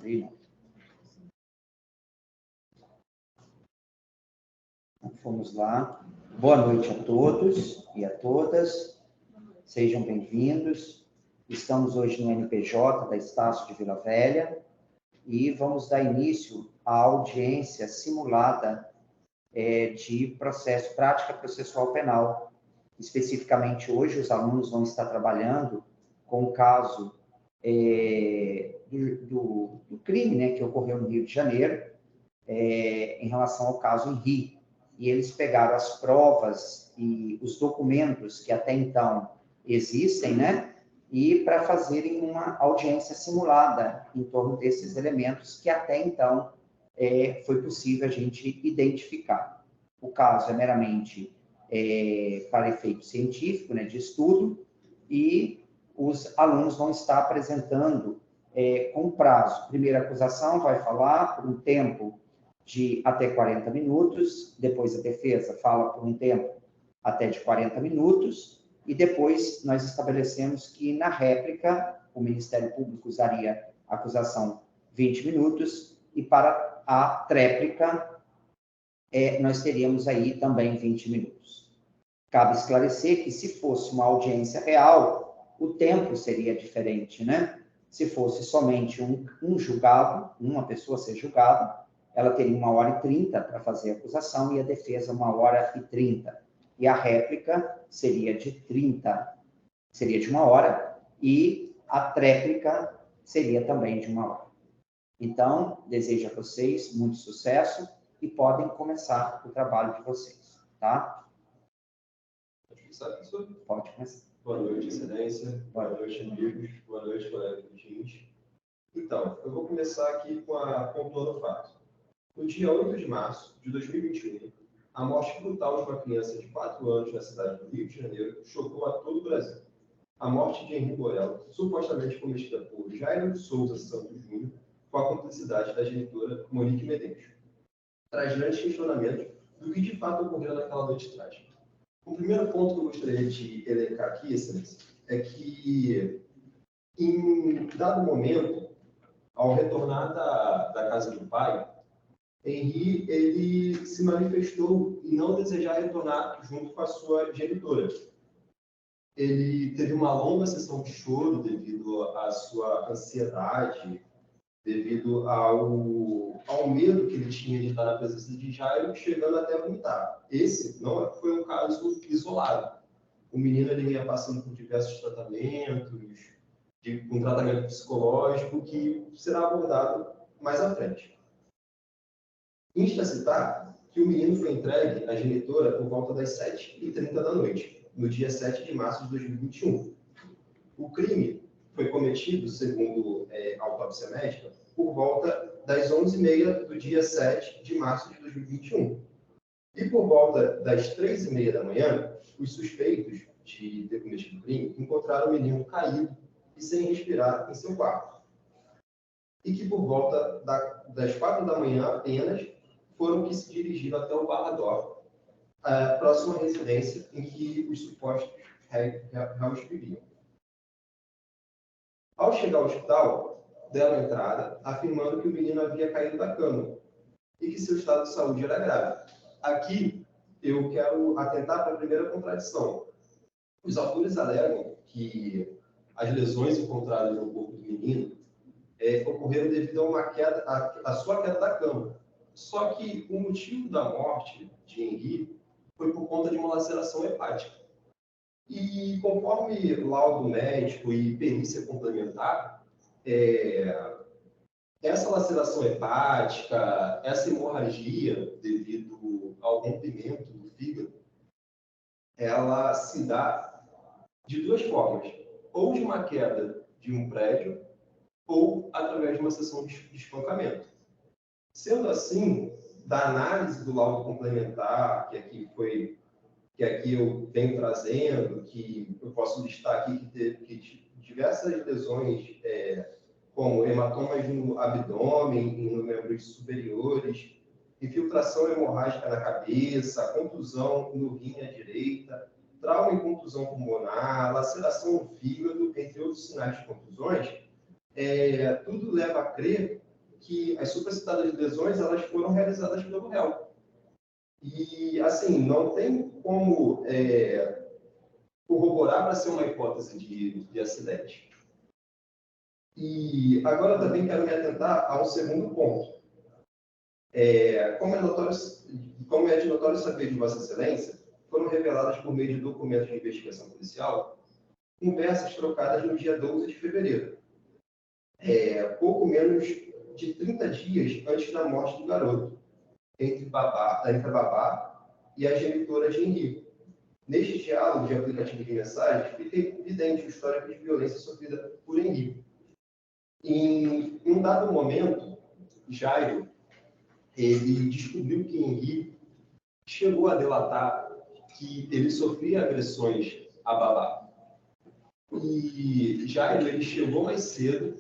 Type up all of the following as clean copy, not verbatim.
abrir, não. Então, vamos lá. Boa noite a todos e a todas. Sejam bem-vindos. Estamos hoje no NPJ da Estácio de Vila Velha e vamos dar início à audiência simulada de processo, prática processual penal. Especificamente hoje, os alunos vão estar trabalhando com o caso do crime, né, que ocorreu no Rio de Janeiro, em relação ao caso Henri. E eles pegaram as provas e os documentos que até então existem, né, e para fazerem uma audiência simulada em torno desses elementos que até então foi possível a gente identificar. O caso é meramente para efeito científico, né, de estudo, e os alunos vão estar apresentando com prazo. Primeira acusação vai falar por um tempo de até 40 minutos, depois a defesa fala por um tempo até de 40 minutos, e depois nós estabelecemos que, na réplica, o Ministério Público usaria a acusação 20 minutos, e para a tréplica, nós teríamos aí também 20 minutos. Cabe esclarecer que, se fosse uma audiência real, o tempo seria diferente, né? Se fosse somente um julgado, uma pessoa ser julgada, ela teria 1h30 para fazer a acusação e a defesa 1h30. E a réplica seria de 1 hora, e a tréplica seria também de 1 hora. Então, desejo a vocês muito sucesso e podem começar o trabalho de vocês, tá? Pode começar, professor? Pode começar. Boa noite, excelência. Boa noite, amigos. Boa noite, colegas ouvintes. Então, eu vou começar aqui pontuando o fato. No dia 8 de março de 2021, a morte brutal de uma criança de 4 anos na cidade do Rio de Janeiro chocou a todo o Brasil. A morte de Henri Borel, supostamente cometida por Jairo Souza Santos Júnior, com a cumplicidade da genitora Monique Medeiros, traz grandes questionamentos do que de fato ocorreu naquela noite trágica. O primeiro ponto que eu gostaria de elencar aqui, excelência, é que, em dado momento, ao retornar da casa do pai, Henri, ele se manifestou em não desejar retornar junto com a sua genitora. Ele teve uma longa sessão de choro devido à sua ansiedade, devido ao medo que ele tinha de estar na presença de Jairo, chegando até a vomitar. Esse não foi um caso isolado. O menino ele vinha passando por diversos tratamentos, um tratamento psicológico que será abordado mais à frente. Insta citar que o menino foi entregue à genitora por volta das 7h30 da noite, no dia 7 de março de 2021. O crime foi cometido, segundo a autópsia médica, por volta das 11h30 do dia 7 de março de 2021. E por volta das 3h30 da manhã, os suspeitos de ter cometido o crime encontraram o menino caído e sem respirar em seu quarto. E que por volta das 4 da manhã apenas, foram que se dirigiram até o Barrador, a próxima residência em que os supostos réus viviam. Ao chegar ao hospital, deram entrada, afirmando que o menino havia caído da cama e que seu estado de saúde era grave. Aqui, eu quero atentar para a primeira contradição. Os autores alegam que as lesões encontradas no corpo do menino ocorreram devido a uma queda, a sua queda da cama. Só que o motivo da morte de Henri foi por conta de uma laceração hepática. E conforme laudo médico e perícia complementar, essa laceração hepática, essa hemorragia devido ao rompimento do fígado, ela se dá de duas formas: ou de uma queda de um prédio, ou através de uma sessão de espancamento. Sendo assim, da análise do laudo complementar, que aqui eu venho trazendo, que eu posso listar aqui, que teve diversas lesões, como hematomas no abdômen e nos membros superiores, infiltração hemorrágica na cabeça, contusão no rim à direita, trauma e contusão pulmonar, laceração no fígado, entre outros sinais de contusões, tudo leva a crer que as supracitadas lesões elas foram realizadas pelo réu. E, assim, não tem como corroborar para ser uma hipótese de acidente. E agora também quero me atentar a um segundo ponto. Como é de notório saber de Vossa Excelência, foram reveladas por meio de documentos de investigação policial conversas trocadas no dia 12 de fevereiro, pouco menos de 30 dias antes da morte do garoto, entre a babá e a genitora de Henrique. Neste diálogo de aplicativo de mensagens, fica evidente o histórico de violência sofrida por Henrique. Em um dado momento, Jairo ele descobriu que Henrique chegou a delatar que ele sofria agressões à babá. E Jairo ele chegou mais cedo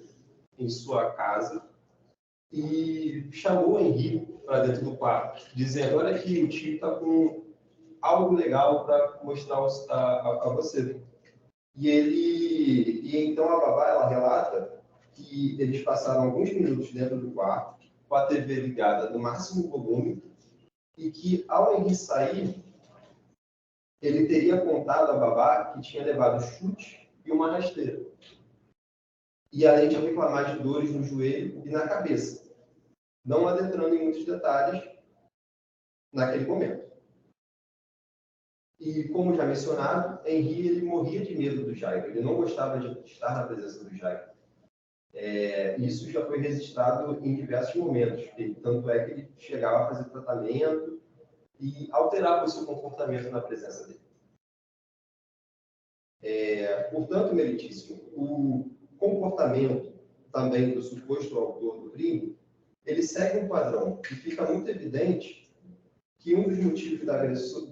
em sua casa e chamou Henrique para dentro do quarto, dizendo: olha que o tio está com algo legal para mostrar a você. E então a babá ela relata que eles passaram alguns minutos dentro do quarto, com a TV ligada no máximo volume, e que ao Henrique sair, ele teria contado à babá que tinha levado chute e uma rasteira. E além de reclamar de dores no joelho e na cabeça, não adentrando em muitos detalhes naquele momento. E, como já mencionado, Henrique ele morria de medo do Jairo. Ele não gostava de estar na presença do Jairo. Isso já foi registrado em diversos momentos. Tanto é que ele chegava a fazer tratamento e alterava o seu comportamento na presença dele. Portanto, meritíssimo, o comportamento também do suposto autor do crime, ele segue um padrão e fica muito evidente que um dos motivos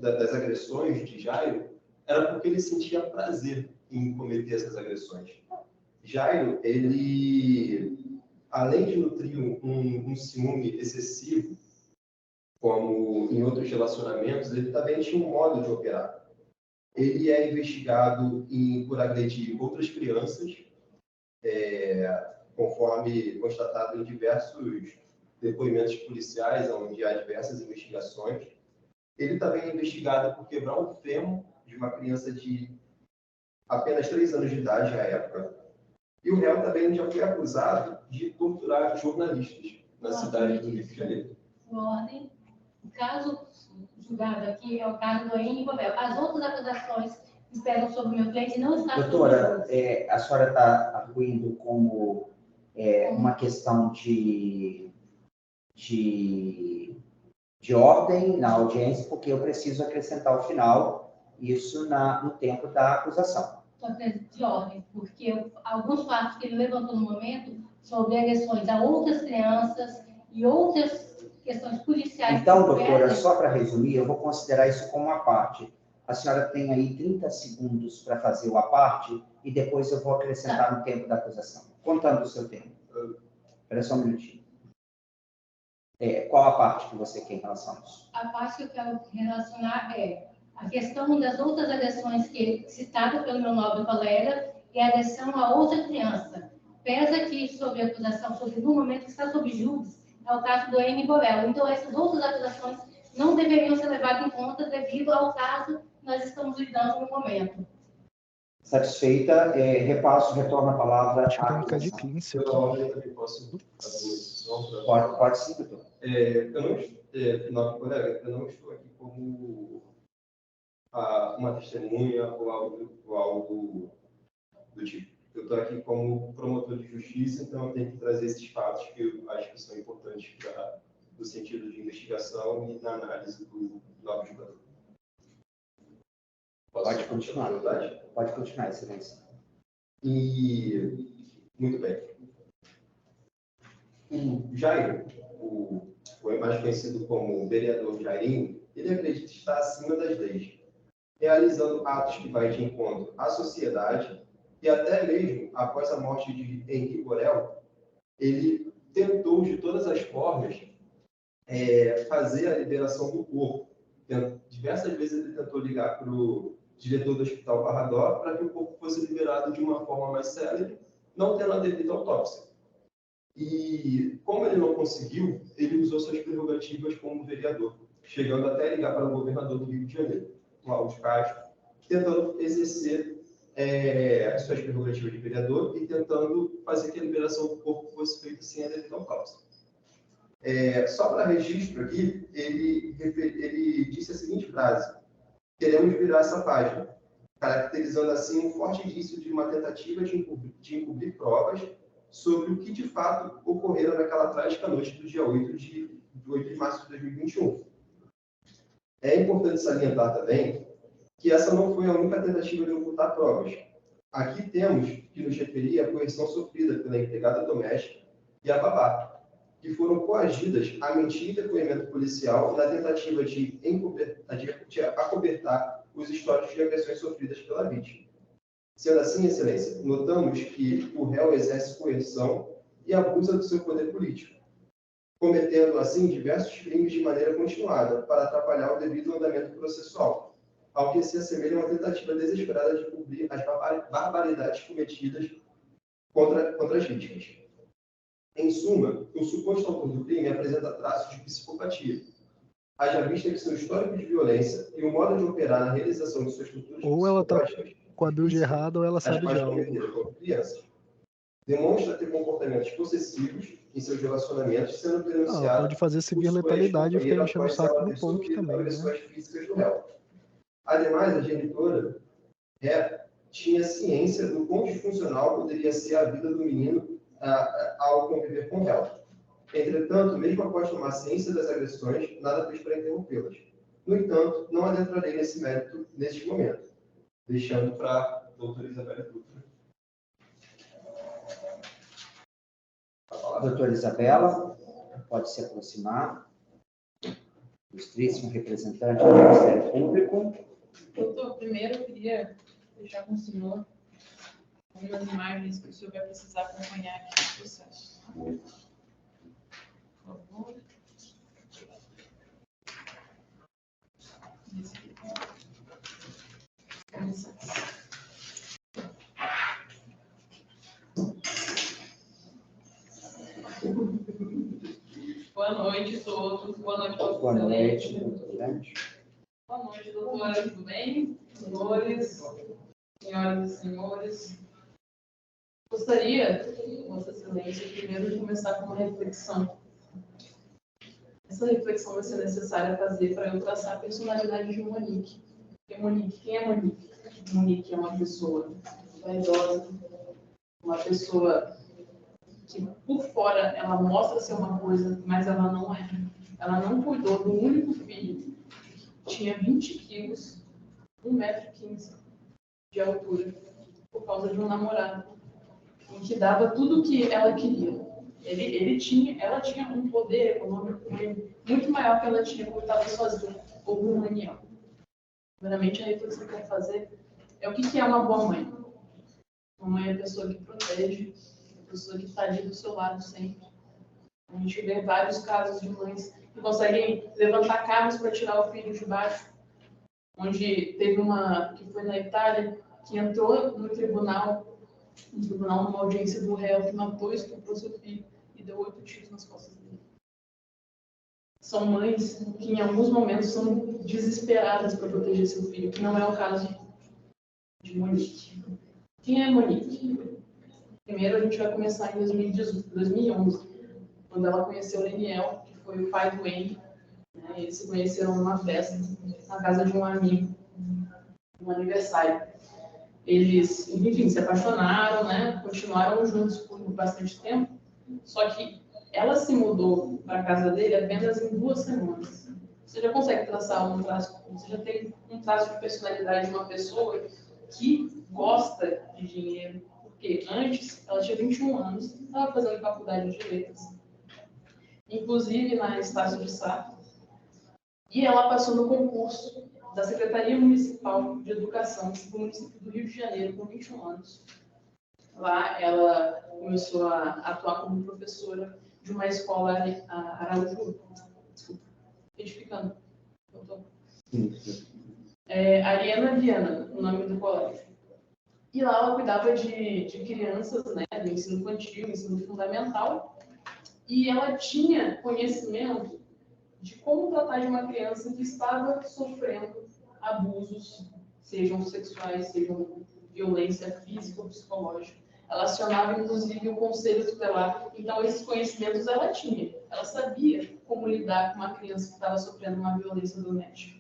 das agressões de Jairo era porque ele sentia prazer em cometer essas agressões. Jairo, ele, além de nutrir um ciúme excessivo, como em outros relacionamentos, ele também tinha um modo de operar. Ele é investigado por agredir outras crianças, conforme constatado em diversos depoimentos policiais, onde há diversas investigações. Ele também é investigado por quebrar o fêmur de uma criança de apenas 3 anos de idade à época. E o réu também já foi acusado de torturar jornalistas na cidade do Rio de Janeiro. Ordem. O caso julgado aqui é o caso do Henrique Bobel. As outras acusações que pesam sobre o meu cliente não estão... Doutora, a senhora está arguindo como uma questão de ordem na audiência, porque eu preciso acrescentar ao final isso no tempo da acusação. De ordem, porque alguns fatos que ele levantou no momento sobre agressões a outras crianças e outras questões policiais... Então, doutora, só para resumir, eu vou considerar isso como uma parte. A senhora tem aí 30 segundos para fazer o à parte e depois eu vou acrescentar no tempo da acusação. Contando o seu tempo. Espera só um minutinho. Qual a parte que você quer em relação a isso? A parte que eu quero relacionar é a questão das outras agressões que citada pelo meu nobre colega e a agressão a outra criança. Pesa que sobre a acusação, no momento que está sob júdice, é o caso do Henrique Bobel. Então, essas outras acusações não deveriam ser levadas em conta devido ao caso que nós estamos lidando no momento. Satisfeita, retorno a palavra à Técnica de acusação. pinça aqui. Pode sim, doutor. Colega, eu não estou aqui como uma testemunha ou algo do tipo. Eu estou aqui como promotor de justiça, então eu tenho que trazer esses fatos que eu acho que são importantes no sentido de investigação e na análise do novo julgador. Pode continuar. Pode continuar, excelência. Muito bem. O Jair, o mais conhecido como vereador Jairinho, ele acredita estar acima das leis, realizando atos que vai de encontro à sociedade e até mesmo, após a morte de Henrique Borel, ele tentou de todas as formas fazer a liberação do corpo. Diversas vezes ele tentou ligar para o diretor do Hospital Barradó para que o corpo fosse liberado de uma forma mais célere, não tendo a devida autópsia. E, como ele não conseguiu, ele usou suas prerrogativas como vereador, chegando até a ligar para o governador do Rio de Janeiro, Cláudio Castro, tentando exercer as suas prerrogativas de vereador e tentando fazer que a liberação do corpo fosse feita sem a devida autópsia. Só para registro aqui, ele disse a seguinte frase: queremos virar essa página, caracterizando assim um forte indício de uma tentativa de encobrir provas sobre o que de fato ocorreram naquela trágica noite do dia 8 de março de 2021. É importante salientar também que essa não foi a única tentativa de ocultar provas. Aqui temos que nos referir à coerção sofrida pela empregada doméstica e a babá, que foram coagidas a mentir em depoimento policial na tentativa de acobertar os históricos de agressões sofridas pela vítima. Sendo assim, Excelência, notamos que o réu exerce coerção e abusa do seu poder político, cometendo, assim, diversos crimes de maneira continuada para atrapalhar o devido andamento processual, ao que se assemelha a uma tentativa desesperada de cobrir as barbaridades cometidas contra as vítimas. Em suma, o suposto autor do crime apresenta traços de psicopatia, haja vista que seu histórico de violência e o modo de operar na realização de suas estruturas Ou ela tá psicológicas com a build errada ou ela sabe de algo. como criança. Demonstra ter comportamentos possessivos em seus relacionamentos, sendo denunciado. Pode fazer seguir letalidade e ficar enchendo o saco do ponto também, né? Físicas do réu. Ademais, a genitora tinha ciência do quão disfuncional poderia ser a vida do menino ao conviver com o réu. Entretanto, mesmo após tomar ciência das agressões, nada fez para interrompê-las. No entanto, não adentrarei nesse mérito neste momento, deixando para a doutora Isabela Dutra. Doutora Isabela, pode se aproximar. Ilustríssimo representante do Ministério Público. Doutor, primeiro eu queria deixar com o senhor algumas imagens que o senhor vai precisar acompanhar aqui no processo. Por favor. Com licença. Boa noite a todos. Boa noite, doutor. Boa noite, doutora. Boa noite, doutora. Tudo bem? Senhores, senhoras e senhores. Gostaria, Vossa Excelência, primeiro de começar com uma reflexão. Essa reflexão vai ser necessária fazer para eu traçar a personalidade de Monique. Quem é Monique? Monique é uma pessoa vaidosa, uma pessoa que por fora ela mostra ser uma coisa, mas ela não é. Ela não cuidou do único filho, que tinha 20 quilos, 1,15 m de altura, por causa de um namorado, em que dava tudo o que ela queria. Ela tinha um poder econômico muito maior que ela tinha quando estava sozinha, ou com o Daniel. Primeiramente, a reflexão que eu quero fazer é o que é uma boa mãe. Uma mãe é a pessoa que protege, a pessoa que está ali do seu lado sempre. A gente vê vários casos de mães que conseguem levantar carros para tirar o filho de baixo, onde teve uma que foi na Itália, que entrou no tribunal, numa audiência do réu, que matou e estuprou seu filho e deu 8 tiros nas costas dele. São mães que em alguns momentos são desesperadas para proteger seu filho, que não é o caso de Monique. Quem é Monique? Primeiro a gente vai começar em 2011, quando ela conheceu o Leniel, que foi o pai do Wayne. Eles se conheceram numa festa, na casa de um amigo, um aniversário. Eles, enfim, se apaixonaram, né? Continuaram juntos por bastante tempo, só que ela se mudou para a casa dele apenas em 2 semanas. Você já consegue traçar um traço, você já tem um traço de personalidade de uma pessoa que gosta de dinheiro, porque antes ela tinha 21 anos, estava fazendo faculdade de letras, inclusive na Estácio de Sá, e ela passou no concurso da Secretaria Municipal de Educação do município do Rio de Janeiro com 21 anos. Lá ela começou a atuar como professora de uma escola Araújo, desculpa, edificando. Ariana Viana, o nome do colégio. E lá ela cuidava de crianças, né, do ensino infantil, ensino fundamental, e ela tinha conhecimento de como tratar de uma criança que estava sofrendo abusos, sejam sexuais, sejam violência física ou psicológica. Ela acionava, inclusive, o conselho tutelar. Então, esses conhecimentos ela tinha. Ela sabia como lidar com uma criança que estava sofrendo uma violência doméstica.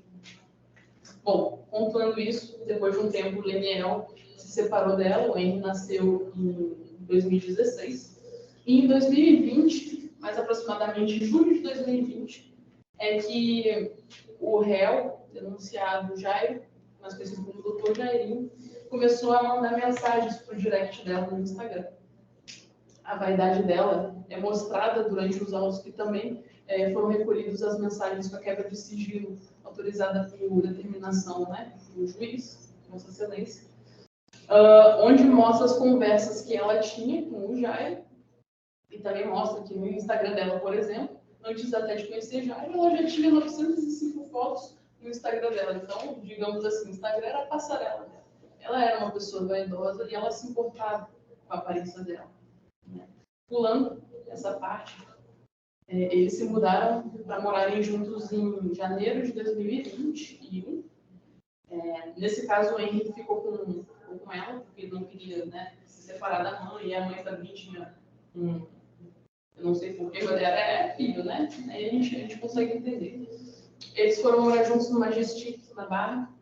Bom, contando isso, depois de um tempo, o Leniel se separou dela. O Henry nasceu em 2016. E em 2020, mais aproximadamente em julho de 2020, é que o réu, denunciado Jairo, mais conhecido como Dr. Jairinho, começou a mandar mensagens para o direct dela no Instagram. A vaidade dela é mostrada durante os autos que também foram recolhidos as mensagens com a quebra de sigilo autorizada por determinação, né, do juiz, Vossa Excelência, onde mostra as conversas que ela tinha com o Jairo, e também mostra que no Instagram dela, por exemplo, antes até de conhecer Jairo, ela já tinha 905 fotos no Instagram dela. Então, digamos assim, o Instagram era a passarela dela. Ela era uma pessoa vaidosa e ela se importava com a aparência dela. Pulando essa parte, eles se mudaram para morarem juntos em janeiro de 2021. Nesse caso, o Henrique ficou com ela, porque ele não queria, né, se separar da mãe, e a mãe também tinha eu não sei porquê, mas é filho, né? Aí a gente consegue entender. Eles foram morar juntos no Majestic, na Barra,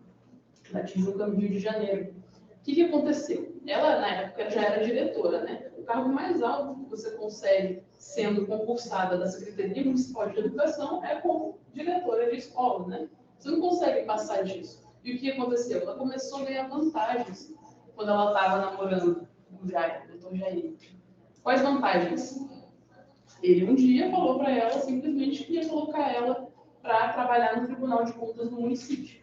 na Tijuca, no Rio de Janeiro. O que aconteceu? Ela, na época, já era diretora, né? O cargo mais alto que você consegue sendo concursada da Secretaria Municipal de Educação é como diretora de escola, né? Você não consegue passar disso. E o que aconteceu? Ela começou a ganhar vantagens quando ela estava namorando o Jair, o Dr. Jair. Quais vantagens? Ele um dia falou para ela simplesmente que ia colocar ela para trabalhar no Tribunal de Contas do município.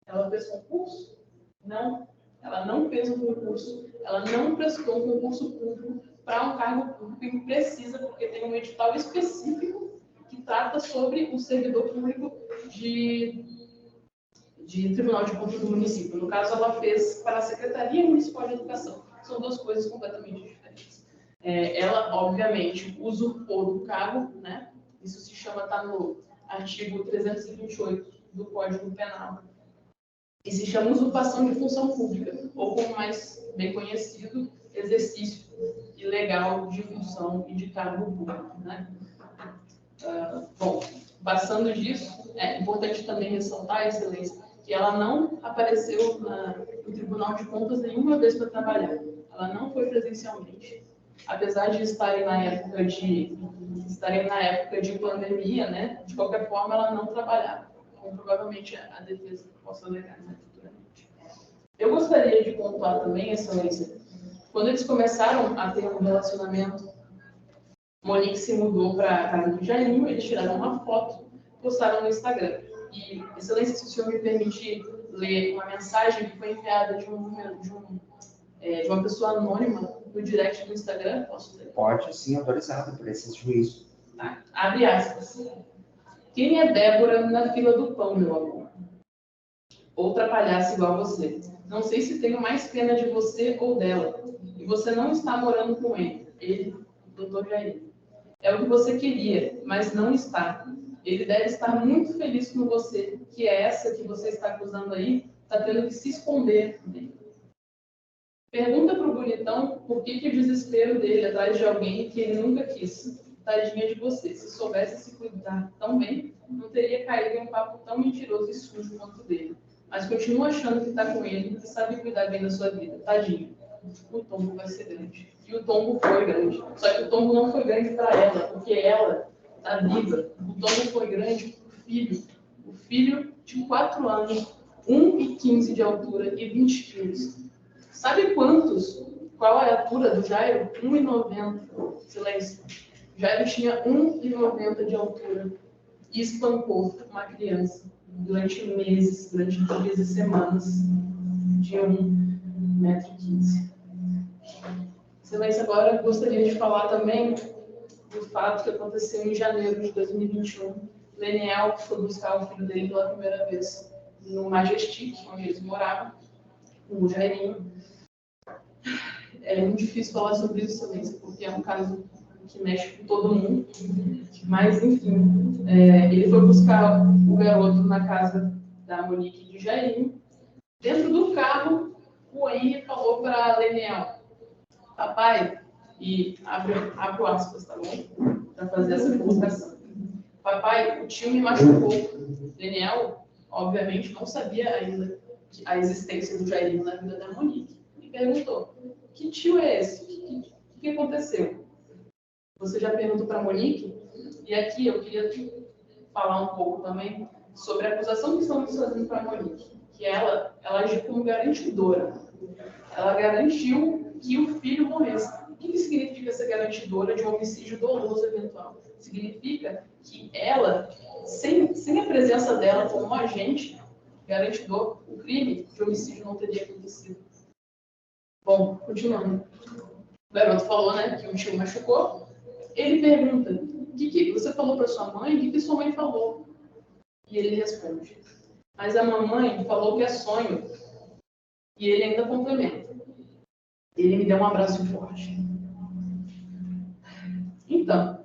Ela fez concurso? Não. Ela não fez um concurso. Ela não prestou um concurso público para um cargo público que precisa, porque tem um edital específico que trata sobre o servidor público de Tribunal de Contas do município. No caso, ela fez para a Secretaria Municipal de Educação. São duas coisas completamente diferentes. Ela, obviamente, usurpou do cargo, né? Isso se chama, está no artigo 328 do Código Penal. E se chama usurpação de função pública, ou como mais bem conhecido, exercício ilegal de função e de cargo público, né? Bom, passando disso, é importante também ressaltar, Excelência, que ela não apareceu no Tribunal de Contas nenhuma vez para trabalhar. Ela não foi presencialmente. Apesar de estarem na época de pandemia, né? De qualquer forma, ela não trabalhava. Como provavelmente a defesa possa alegar, né, futuramente. Eu gostaria de pontuar também, Excelência, quando eles começaram a ter um relacionamento, Monique se mudou para a casa do Jairinho, eles tiraram uma foto, postaram no Instagram. E, Excelência, se o senhor me permitir ler uma mensagem que foi enviada de uma pessoa anônima no direct do Instagram, posso ler? Pode, sim, autorizado por esses juízos. Tá. Abre aspas. Quem é Débora na fila do pão, meu amor? Outra palhaça igual a você. Não sei se tenho mais pena de você ou dela. E você não está morando com ele, doutor Jair. É o que você queria, mas não está. Ele deve estar muito feliz com você, que é essa que você está acusando aí, está tendo que se esconder dele. Pergunta para o bonitão por que o desespero dele atrás de alguém que ele nunca quis. Tadinha de você. Se soubesse se cuidar tão bem, não teria caído em um papo tão mentiroso e sujo quanto dele. Mas continua achando que está com ele e sabe cuidar bem da sua vida. Tadinho. O tombo vai ser grande. E o tombo foi grande. Só que o tombo não foi grande para ela, porque ela está viva. O tombo foi grande para o filho. O filho de 4 anos, 1,15 de altura e 20 quilos. Sabe qual é a altura do Jairo? 1,90. Silêncio. Jairo tinha 1,90 de altura e espancou uma criança durante meses, durante dias e semanas, de 1,15 m. Excelência, agora gostaria de falar também do fato que aconteceu em janeiro de 2021. Leniel foi buscar o filho dele pela primeira vez no Majestic, onde eles moravam, com o Jairinho. É muito difícil falar sobre isso, Excelência, porque é um caso que mexe com todo mundo. Mas, enfim, ele foi buscar o garoto na casa da Monique de Jairinho. Dentro do carro, o Henry falou para Leniel: papai, e abre aspas, tá bom? Para fazer essa colocação. Papai, o tio me machucou. Leniel, obviamente, não sabia ainda a existência do Jairinho na vida da Monique. E perguntou: que tio é esse? O que aconteceu? Você já perguntou para a Monique? E aqui eu queria falar um pouco também sobre a acusação que estamos fazendo para a Monique, que ela agiu como garantidora. Ela garantiu que o filho morresse. O que significa ser garantidora de um homicídio doloso eventual? Significa que ela, sem a presença dela como agente garantidor, o crime de homicídio não teria acontecido. Bom, continuando. O garoto falou, né, que o tio machucou. Ele pergunta: o que você falou para sua mãe? O que sua mãe falou? E ele responde: mas a mamãe falou que é sonho. E ele ainda complementa: ele me deu um abraço forte. Então,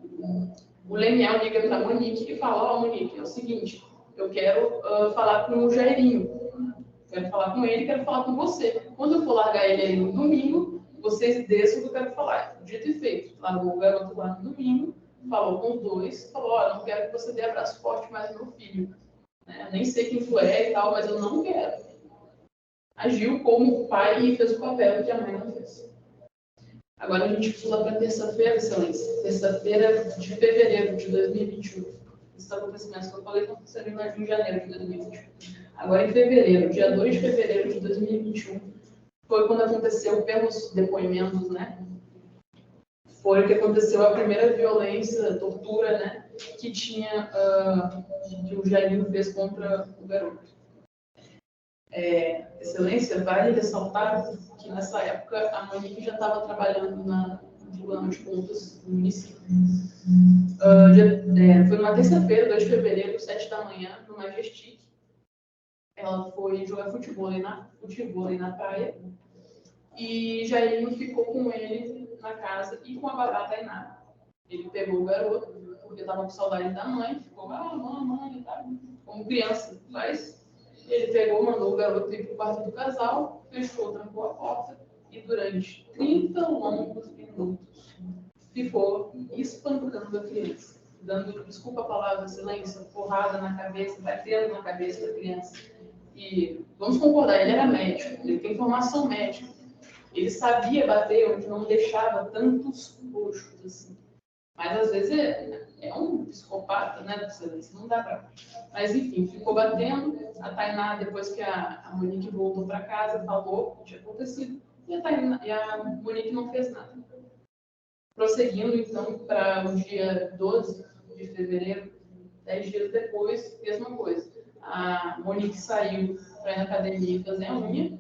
o Leniel liga para a Monique e fala: ó, Monique, é o seguinte, eu quero falar com o Jairinho. Quero falar com ele, quero falar com você. Quando eu for largar ele aí no domingo, vocês desçam o que eu quero falar. Dito e feito. Largou o garoto lá no domingo, falou com os dois, falou: ó, não quero que você dê abraço forte mais no meu filho. Nem sei quem tu é e tal, mas eu não quero. Agiu como pai e fez o papel que a mãe não fez. Agora a gente pula para terça-feira, excelência. Terça-feira de fevereiro de 2021. Esses acontecimentos que eu falei aconteceram em janeiro de 2021. Agora em fevereiro, dia 2 de fevereiro de 2021, foi quando aconteceu, pelos depoimentos, né? Foi o que aconteceu a primeira violência, tortura, né? Que o Jairinho fez contra o garoto. Excelência, vale ressaltar que nessa época a Monique já estava trabalhando no Tribunal de Contas do município. Foi numa terça-feira, 2 de fevereiro, 7 da manhã, no Majestic. Ela foi jogar futebol na praia. E Jairinho ficou com ele na casa e com a babá Tainá. Ele pegou o garoto, porque estava com saudade da mãe, ficou: mãe, tá? Como criança faz. Ele pegou, mandou o garoto ir para o quarto do casal, fechou, trancou a porta e durante 30 longos minutos ficou espancando a criança, dando, desculpa a palavra, silêncio, porrada na cabeça, batendo na cabeça da criança. E vamos concordar, ele era médico, ele tem formação médica. Ele sabia bater onde não deixava tantos roxos assim. Mas às vezes é um psicopata, né, do silêncio, não dá pra... Mas enfim, ficou batendo. A Tainá, depois que a Monique voltou para casa, falou o que tinha acontecido. E a Monique não fez nada. Prosseguindo, então, para o dia 12 de fevereiro, 10 dias depois, mesma coisa. A Monique saiu para ir na academia fazer a unha.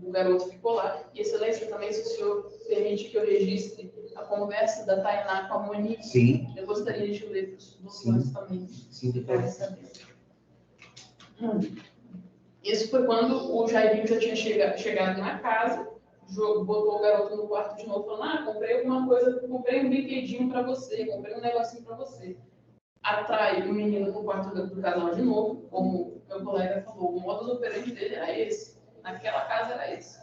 O garoto ficou lá. E, excelência, também, se o senhor permite que eu registre a conversa da Tainá com a Monique, sim, eu gostaria de ler para os documentos também. Sim, depois. Isso foi quando o Jairinho já tinha chegado na casa, botou o garoto no quarto de novo, falando: comprei alguma coisa, comprei um brinquedinho para você, comprei um negocinho para você. Atrai o menino no quarto do casal de novo, como meu colega falou, o modus operandi dele era esse. Naquela casa era esse.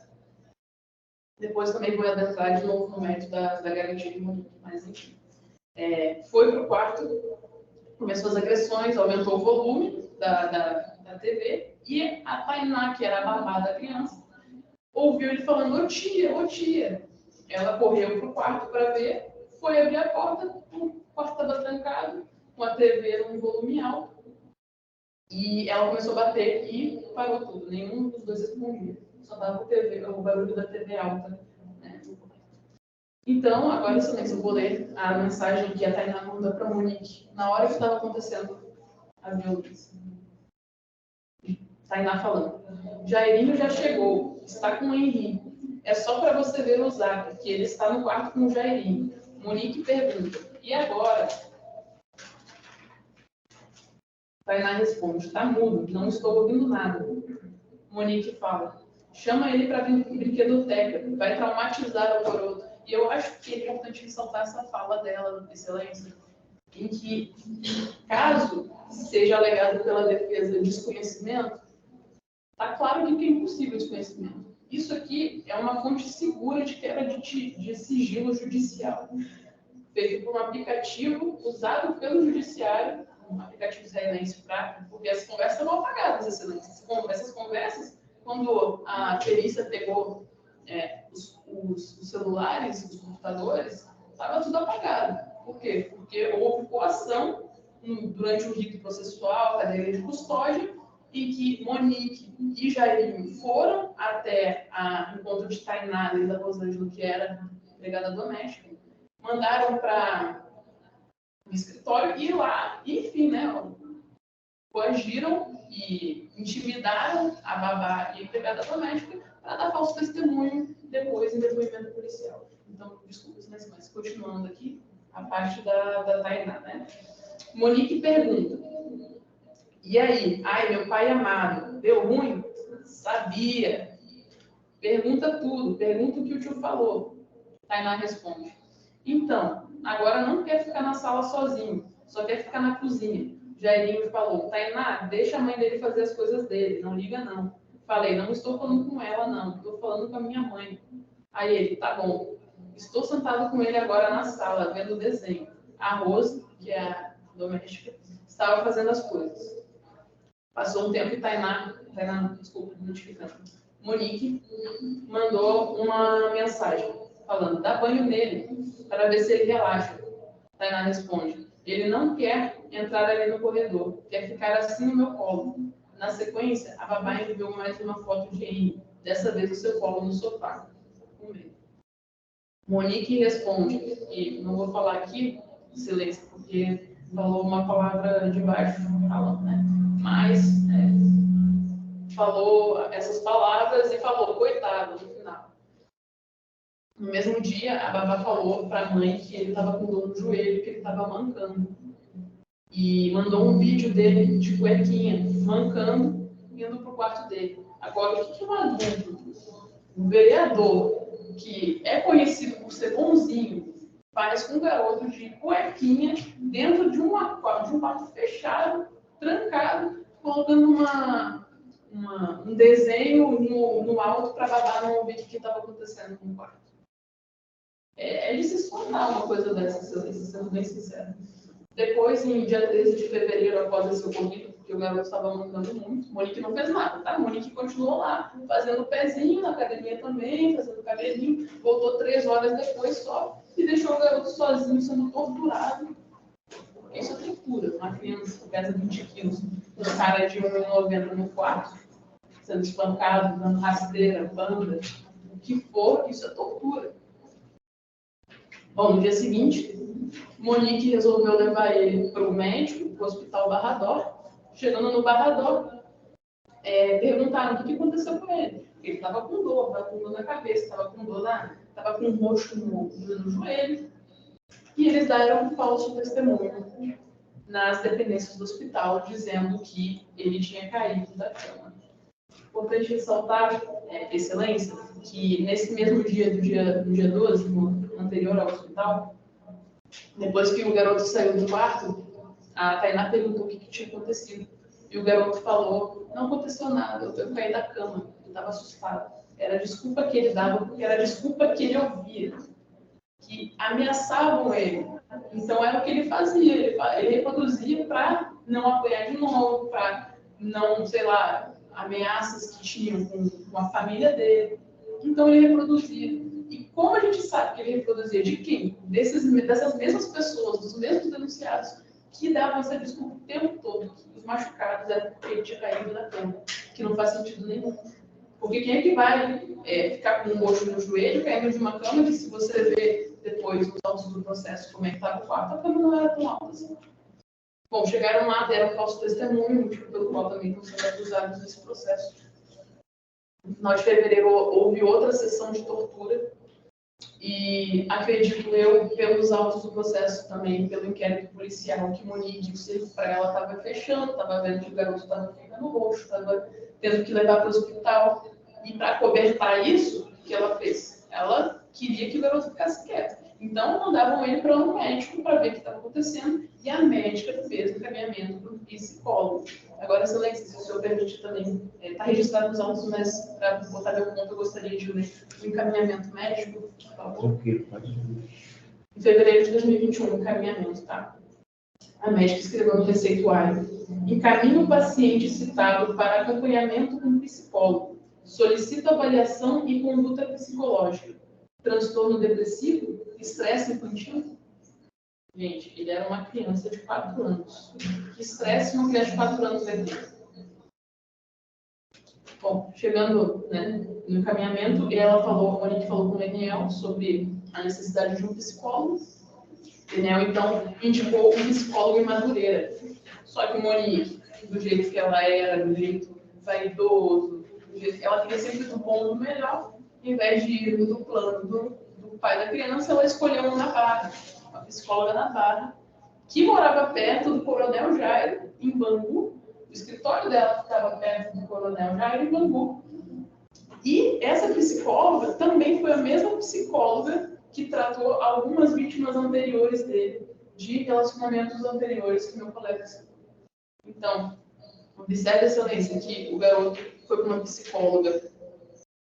Depois também vou adentrar de novo no método da garantia de Monique, mas enfim. Foi para o quarto, começou as agressões, aumentou o volume da TV, e a Tainá, que era a babá da criança, ouviu ele falando: ô tia. Ela correu para o quarto para ver, foi abrir a porta, o quarto estava trancado, com a TV num volume alto, e ela começou a bater e parou tudo. Nenhum dos dois respondia. Só estava o barulho da TV alta. Né? Então, agora, excelência, eu vou ler a mensagem que a Tainá mandou para a Monique na hora que estava acontecendo a violência. Tainá falando: Jairinho já chegou, está com o Henri. É só para você ver no zap, que ele está no quarto com o Jairinho. Monique pergunta: e agora? Tainá responde: tá mudo, não estou ouvindo nada. Monique fala: chama ele para brinquedoteca, vai traumatizar o garoto. E eu acho que é importante ressaltar essa fala dela, Excelência, em que, caso seja alegado pela defesa desconhecimento, está claro que é impossível desconhecimento. Isso aqui é uma fonte segura de quebra de sigilo judicial, feito por um aplicativo usado pelo judiciário, um aplicativo israelense prático, porque as conversas estavam apagadas, Excelência. Essas conversas, quando a perícia pegou os celulares, os computadores, estava tudo apagado. Por quê? Porque houve coação durante o rito processual, cadeia de custódia, e que Monique e Jairinho foram até o encontro de Tainá e da Rosângela, que era empregada doméstica, mandaram para o escritório e lá, enfim, coagiram e intimidaram a babá e a empregada doméstica para dar falso testemunho depois em depoimento policial. Então, desculpa, mas continuando aqui, a parte da Tainá, né? Monique pergunta: e aí? Ai, meu pai amado, deu ruim? Sabia. Pergunta tudo, pergunta o que o tio falou. Tainá responde: então, agora não quer ficar na sala sozinho, só quer ficar na cozinha. Jairinho falou: Tainá, deixa a mãe dele fazer as coisas dele, não liga não. Falei: não estou falando com ela não, estou falando com a minha mãe. Aí ele: tá bom. Estou sentado com ele agora na sala, vendo o desenho. A Rose, que é a doméstica, estava fazendo as coisas. Passou um tempo e Tainá, desculpa, notificando. Monique mandou uma mensagem falando: dá banho nele, para ver se ele relaxa. Tainá responde: ele não quer entrar ali no corredor, quer ficar assim no meu colo. Na sequência, a babá enviou mais uma foto de Anne, dessa vez o seu colo no sofá, com medo. Monique responde, e não vou falar aqui, silêncio, porque falou uma palavra de baixo, falando, né? Mas falou essas palavras e falou: coitado, no final. No mesmo dia, a babá falou para a mãe que ele estava com dor no joelho, que ele estava mancando. E mandou um vídeo dele de cuequinha, mancando, indo para o quarto dele. Agora, o que um adulto, um vereador, que é conhecido por ser bonzinho, faz com um garoto de cuequinha dentro de um quarto fechado, trancado, colocando um desenho no alto para a babá não ouvir o que estava acontecendo no quarto? É de se espantar uma coisa dessa, sendo bem sincero. Depois, em dia 13 de fevereiro, após esse ocorrido, porque o garoto estava mancando muito, Monique não fez nada, tá? Monique continuou lá, fazendo pezinho na academia também, fazendo cabelinho, voltou 3 horas depois só, e deixou o garoto sozinho, sendo torturado. Porque isso é tortura. Uma criança que pesa 20 quilos, um cara de 1,90 no quarto, sendo espancado, dando rasteira, banda, o que for, isso é tortura. Bom, no dia seguinte, Monique resolveu levar ele para o médico, para o Hospital Barrador. Chegando no Barrador, perguntaram o que aconteceu com ele. Ele estava com dor na cabeça, estava com dor estava com um roxo no joelho. E eles deram um falso testemunho nas dependências do hospital, dizendo que ele tinha caído da cama. Importante ressaltar, Excelência, que nesse mesmo dia, no dia 12, no anterior ao hospital, depois que o garoto saiu do quarto, a Tainá perguntou o que tinha acontecido. E o garoto falou: não aconteceu nada, eu caí da cama, eu estava assustado. Era a desculpa que ele dava, porque era a desculpa que ele ouvia, que ameaçavam ele. Então era o que ele fazia, ele reproduzia para não apanhar de novo, para não, sei lá, ameaças que tinham com a família dele. Então ele reproduzia. E como a gente sabe que ele reproduzia? De quem? Dessas mesmas pessoas, dos mesmos denunciados, que davam essa desculpa o tempo todo, que os machucados eram porque ele tinha caído da cama, que não faz sentido nenhum. Porque quem é que vai ficar com um roxo no joelho, caindo de uma cama, que se você vê depois os autos do processo, como é que estava o quarto, a cama não era tão alta assim. Bom, chegaram lá, deram falso testemunho, motivo pelo qual também estão sendo acusados nesse processo. No final de fevereiro houve outra sessão de tortura e acredito eu, pelos autos do processo também, pelo inquérito policial, que Monique, o cerco para ela estava fechando, estava vendo que o garoto estava ficando roxo, estava tendo que levar para o hospital. E para cobertar isso, o que ela fez? Ela queria que o garoto ficasse quieto. Então, mandavam ele para um médico para ver o que estava acontecendo, e a médica fez o encaminhamento para o psicólogo. Agora, excelência, se o senhor permitir também, está registrado nos autos, mas para botar meu ponto, eu gostaria de ler o encaminhamento médico, por favor. Tranquilo, pode ir. Em fevereiro de 2021, encaminhamento, tá? A médica escreveu no receituário: encaminha o paciente citado para acompanhamento com psicólogo. Solicita avaliação e conduta psicológica. Transtorno depressivo? Estresse infantil? Gente, ele era uma criança de 4 anos. Que estresse uma criança de 4 anos vai ter? Bom, chegando, né, no encaminhamento, a Monique falou com o Daniel sobre a necessidade de um psicólogo. Daniel, então, indicou um psicólogo em Madureira. Só que Monique, do jeito que ela era, do jeito vaidoso, do jeito que ela queria sempre do bom e do melhor, em vez de ir no plano do pai da criança, ela escolheu uma na Barra, uma psicóloga na Barra, que morava perto do Coronel Jairo, em Bangu. O escritório dela ficava perto do Coronel Jairo, em Bangu. E essa psicóloga também foi a mesma psicóloga que tratou algumas vítimas anteriores dele, de relacionamentos anteriores que meu colega citou. Então, observe, excelência, que o garoto foi para uma psicóloga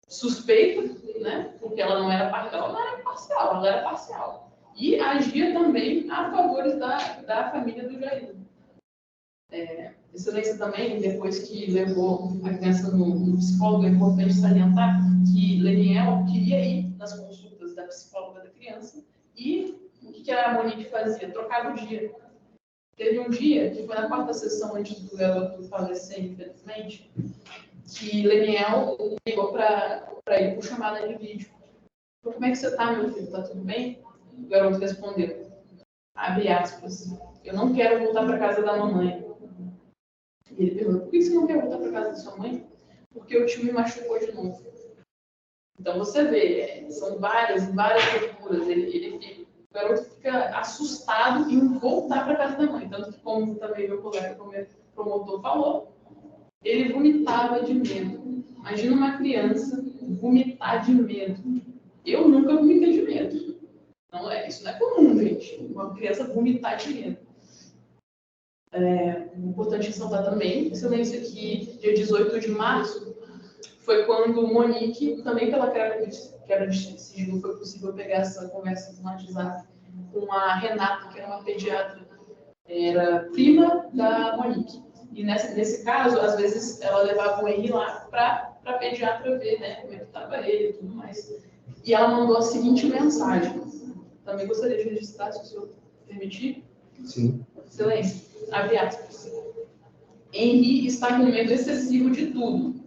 suspeita, né? Porque ela não era imparcial, ela era parcial. E agia também a favores da família do Jair. Excelência também, depois que levou a criança no psicólogo, é importante salientar que Leniel queria ir nas consultas da psicóloga da criança e o que a Monique fazia? Trocava o dia. Teve um dia, que foi na 4ª sessão antes do garoto falecer, infelizmente, que Leniel ligou para ele por chamada de vídeo. Então, como é que você está, meu filho? Está tudo bem? O garoto respondeu, abre aspas, eu não quero voltar para casa da mamãe. E ele perguntou, por que você não quer voltar para casa da sua mãe? Porque o tio me machucou de novo. Então você vê, são várias loucuras. O garoto fica assustado em voltar para casa da mãe. Tanto que, como também meu colega, como promotor falou, ele vomitava de medo. Imagina uma criança vomitar de medo. Eu nunca vomitei de medo. Isso não é comum, gente. Uma criança vomitar de medo. Importante ressaltar também, excelência, que dia 18 de março foi quando Monique, também pela quebra de sigilo, foi possível pegar essa conversa no WhatsApp com a Renata, que era uma pediatra, era prima da Monique. E nesse caso, às vezes, ela levava o Henri lá para a pediatra ver, né, como é que estava ele e tudo mais. E ela mandou a seguinte mensagem. Também gostaria de registrar, se o senhor permitir. Sim. Excelência, abre aspas. Henri está com medo excessivo de tudo.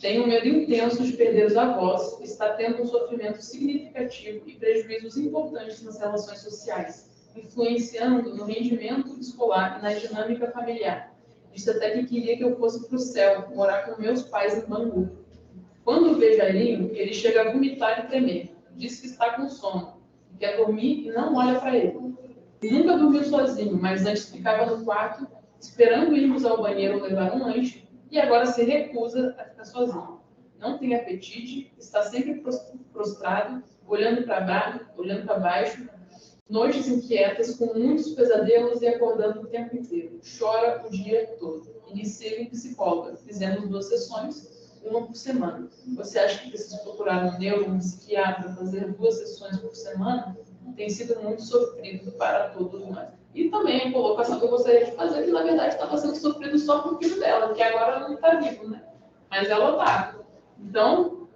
Tem um medo intenso de perder os avós, está tendo um sofrimento significativo e prejuízos importantes nas relações sociais, influenciando no rendimento escolar e na dinâmica familiar. Disse até que queria que eu fosse para o céu, morar com meus pais em Bangu. Quando vê Jairinho, ele chega a vomitar e tremer. Diz que está com sono, quer dormir e não olha para ele. Nunca dormiu sozinho, mas antes ficava no quarto, esperando irmos ao banheiro levar um lanche, e agora se recusa a ficar sozinho. Não tem apetite, está sempre prostrado, olhando para baixo, noites inquietas, com muitos pesadelos e acordando o tempo inteiro. Chora o dia todo. Iniciei em psicóloga. Fizemos 2 sessões, uma por semana. Você acha que precisa procurar um neuro, um psiquiatra, fazer 2 sessões por semana? Tem sido muito sofrido para todos nós. E também a colocação que eu gostaria de fazer, que na verdade estava sendo sofrido só com o filho dela, que agora não está vivo, né? Mas ela está. Então,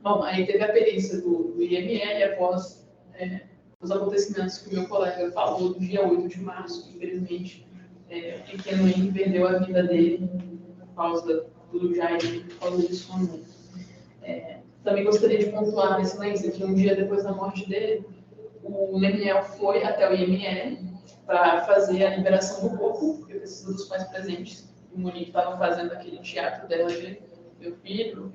bom, aí teve a perícia do IML após os acontecimentos que o meu colega falou do dia 8 de março, que infelizmente o pequeno Henrique perdeu a vida dele por causa do Jair, por causa de sua mãe. Também gostaria de pontuar na excelência que um dia depois da morte dele, o Leniel foi até o IML para fazer a liberação do corpo, porque precisa dos pais presentes. O Monique estava fazendo aquele teatro dela de meu filho,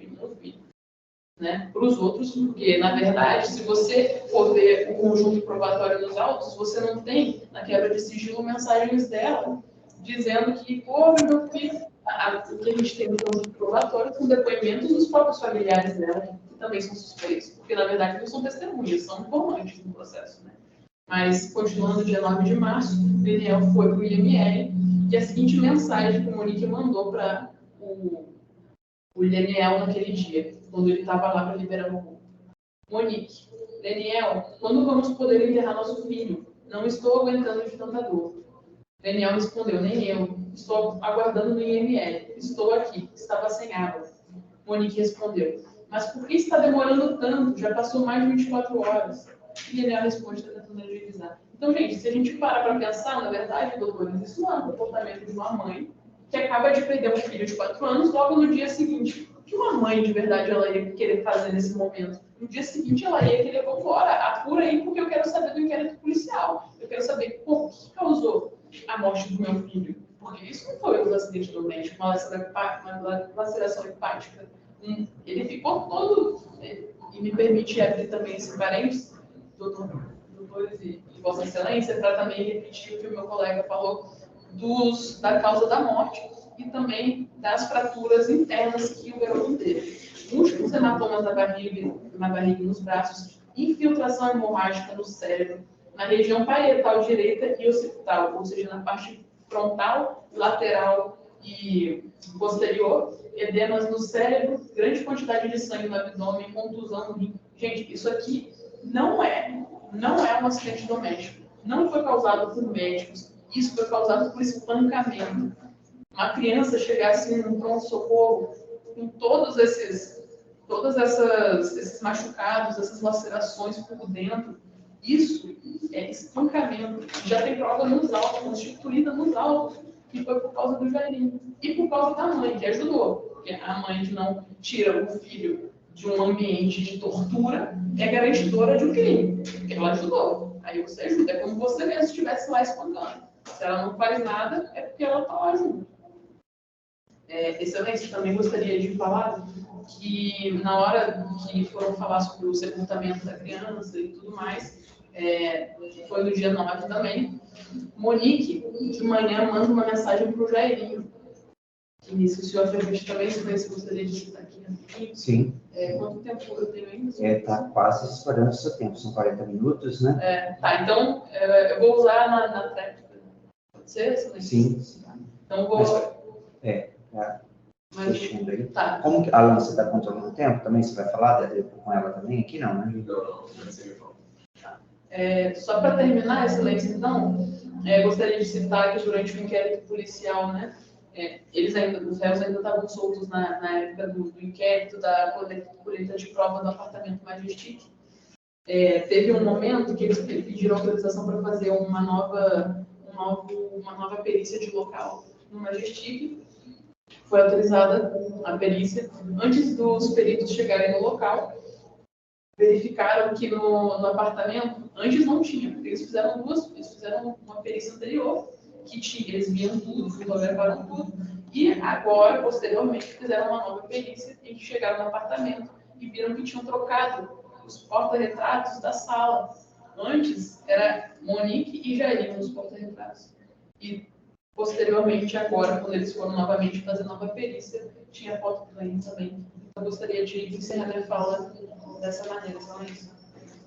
né? Para os outros, porque, na verdade, se você for ver o conjunto probatório dos autos, você não tem, na quebra de sigilo, mensagens dela dizendo que, meu filho, o que a gente tem no conjunto probatório são depoimentos dos próprios familiares dela, que também são suspeitos, porque na verdade não são testemunhas, são informantes no processo, né? Mas, continuando, dia 9 de março, o Daniel foi para o IML e a seguinte mensagem que o Monique mandou para o Daniel naquele dia, quando ele estava lá para liberar o corpo. Monique, Daniel, quando vamos poder enterrar nosso filho? Não estou aguentando de tanta dor. Daniel respondeu, nem eu. Estou aguardando no IML. Estou aqui. Estava sem água. Monique respondeu, mas por que está demorando tanto? Já passou mais de 24 horas. E Daniel responde, está tentando agilizar. Então, gente, se a gente parar para pensar, na verdade, doutores, isso não é um comportamento de uma mãe que acaba de perder um filho de 4 anos logo no dia seguinte. O que uma mãe, de verdade, ela ia querer fazer nesse momento? No dia seguinte, ela ia querer, vamos embora, apura aí, porque eu quero saber do inquérito policial. Eu quero saber o que causou a morte do meu filho. Porque isso não foi um acidente doméstico, uma laceração hepática. Ele ficou todo... E me permite abrir também esse parênteses, doutores e Vossa Excelência, para também repetir o que o meu colega falou da causa da morte e também das fraturas internas que o garoto teve. Múltiplos hematomas na barriga e nos braços, infiltração hemorrágica no cérebro, na região parietal direita e occipital, ou seja, na parte frontal, lateral e posterior, edemas no cérebro, grande quantidade de sangue no abdômen, contusão no rim. Gente, isso aqui não é um acidente doméstico. Não foi causado por médicos. Isso foi causado por espancamento. Uma criança chegar assim no pronto-socorro com todos esses machucados, essas lacerações por dentro, isso é espancamento. Já tem prova nos autos, constituída nos autos, que foi por causa do Jairinho. E por causa da mãe, que ajudou. Porque a mãe que não tira o filho de um ambiente de tortura é garantidora de um crime. Porque ela ajudou. Aí você ajuda. É como você mesmo estivesse lá espancando. Se ela não faz nada, é porque ela está lá junto. Excelência, também gostaria de falar que na hora que foram falar sobre o sepultamento da criança e tudo mais, foi no dia 9 também, Monique, de manhã, manda uma mensagem para o Jairinho. E nisso o senhor permite também, se gostaria de citar aqui rapidinho. Sim. Quanto tempo eu tenho ainda? Está quase estourando o seu tempo, são 40 minutos, né? Tá, então eu vou usar na tréplica. Pode ser, excelência? Sim. Então eu vou... Fechando aí. Tá. Como que a Alan, você está controlando o tempo? Também você vai falar com ela também? Aqui não, né? Não, você me fala. Só para terminar, excelência, então, gostaria de citar que durante o inquérito policial, né, os réus ainda estavam soltos na época do inquérito da colheita de prova do apartamento Majestic. Teve um momento que eles pediram autorização para fazer uma nova perícia de local no Majestic. Foi autorizada a perícia. Antes dos peritos chegarem no local, verificaram que no apartamento, antes não tinha, porque eles fizeram uma perícia anterior, que tinha, eles viam tudo, fotografaram tudo, e agora, posteriormente, fizeram uma nova perícia, em que chegaram no apartamento e viram que tinham trocado os porta-retratos da sala. Antes, era Monique e Jairinho nos porta-retratos. E, posteriormente, agora, quando eles foram novamente fazer nova perícia, tinha foto do Jairinho também. Eu gostaria de encerrar minha fala dessa maneira, só isso.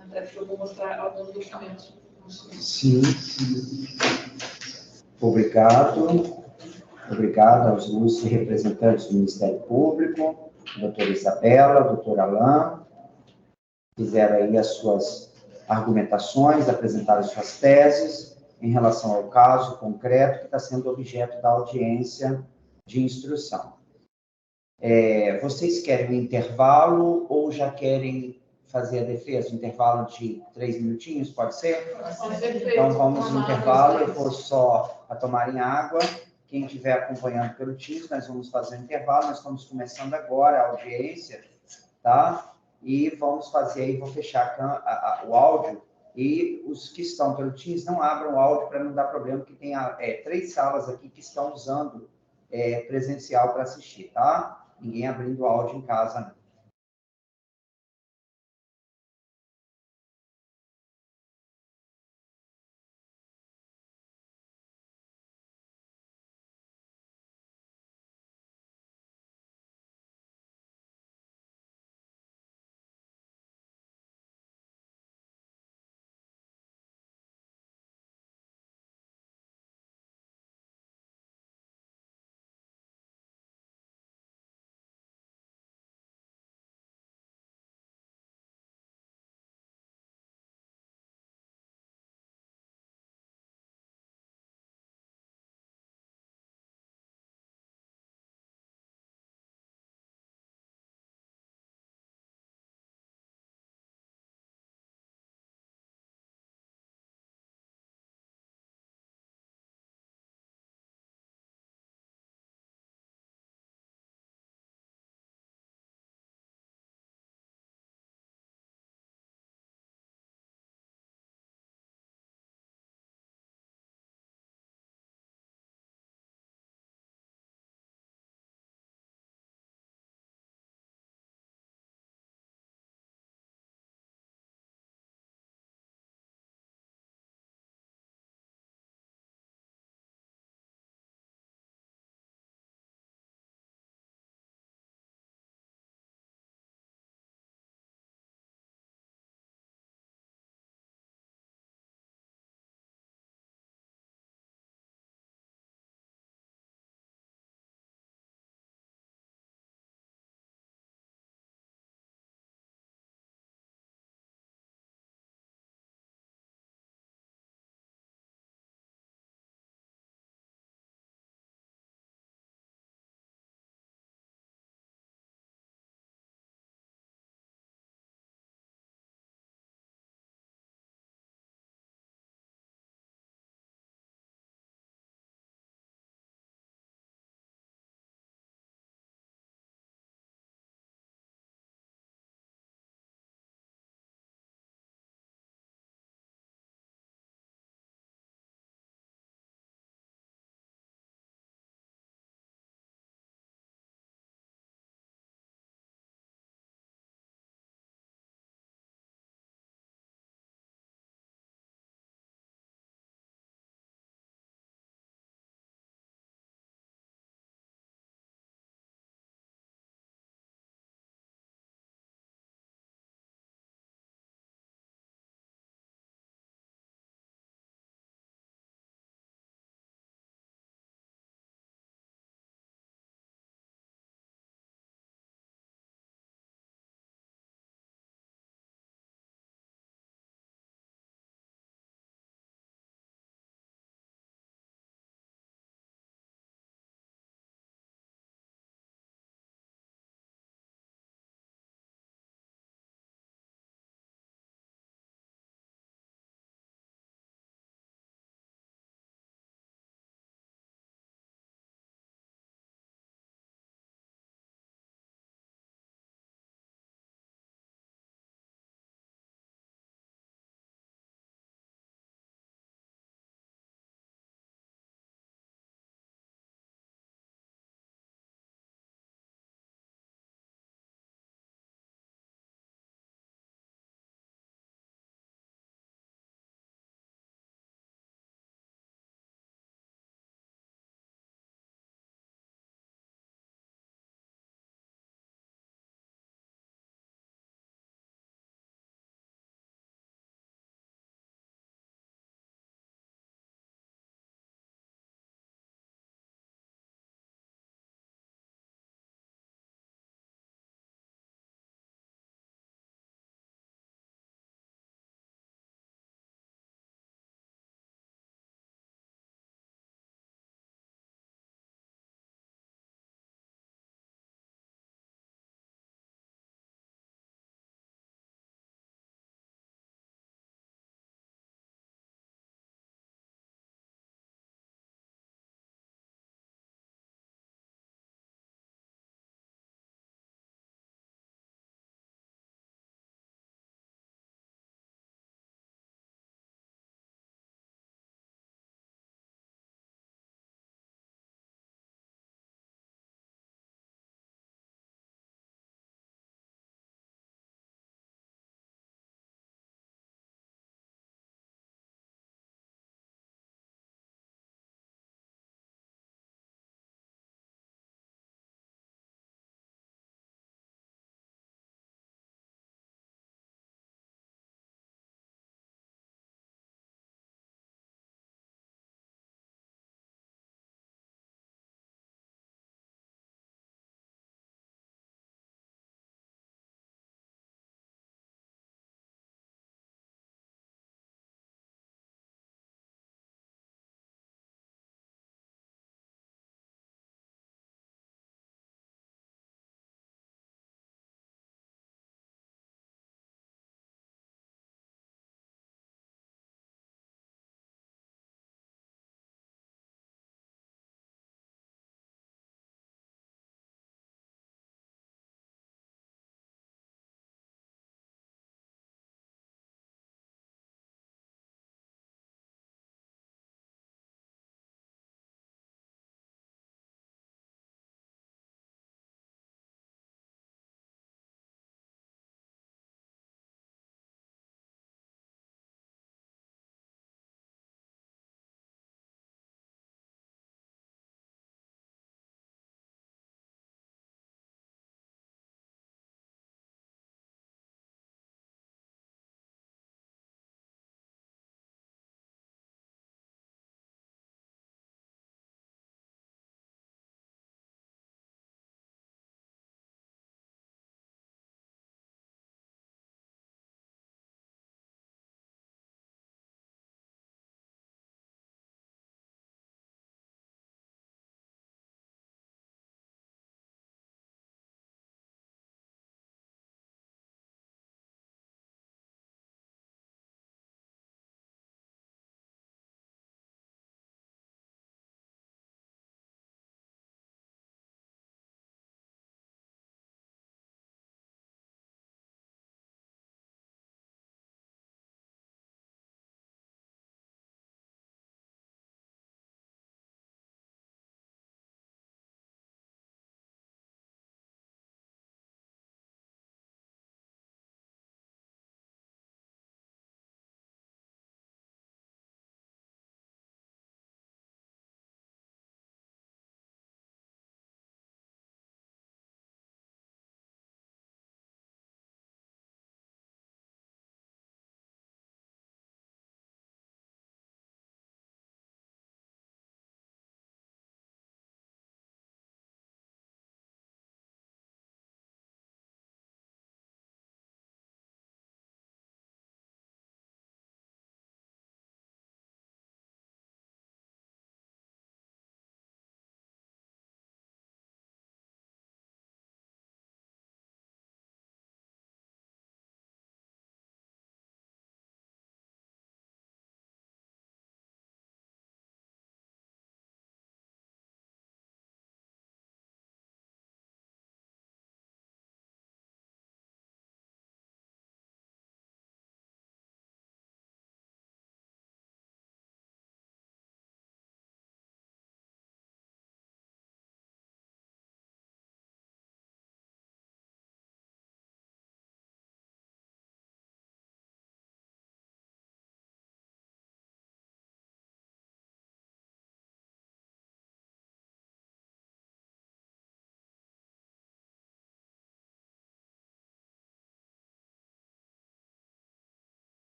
Até porque eu vou mostrar alguns documentos. Sim. Obrigado. Obrigado aos ilustres representantes do Ministério Público, a doutora Isabela, a doutora Alain, fizeram aí as suas argumentações, apresentaram as suas teses em relação ao caso concreto que está sendo objeto da audiência de instrução. Vocês querem um intervalo ou já querem fazer a defesa? Um intervalo de 3 minutinhos, pode ser? Então, vamos no intervalo. Eu vou só a tomarem água. Quem estiver acompanhando pelo Teams, nós vamos fazer um intervalo. Nós estamos começando agora a audiência, tá? E vamos fazer aí, vou fechar o áudio. E os que estão pelo Teams, não abram o áudio para não dar problema, porque tem 3 salas aqui que estão usando presencial para assistir, tá? Ninguém abrindo o áudio em casa, não.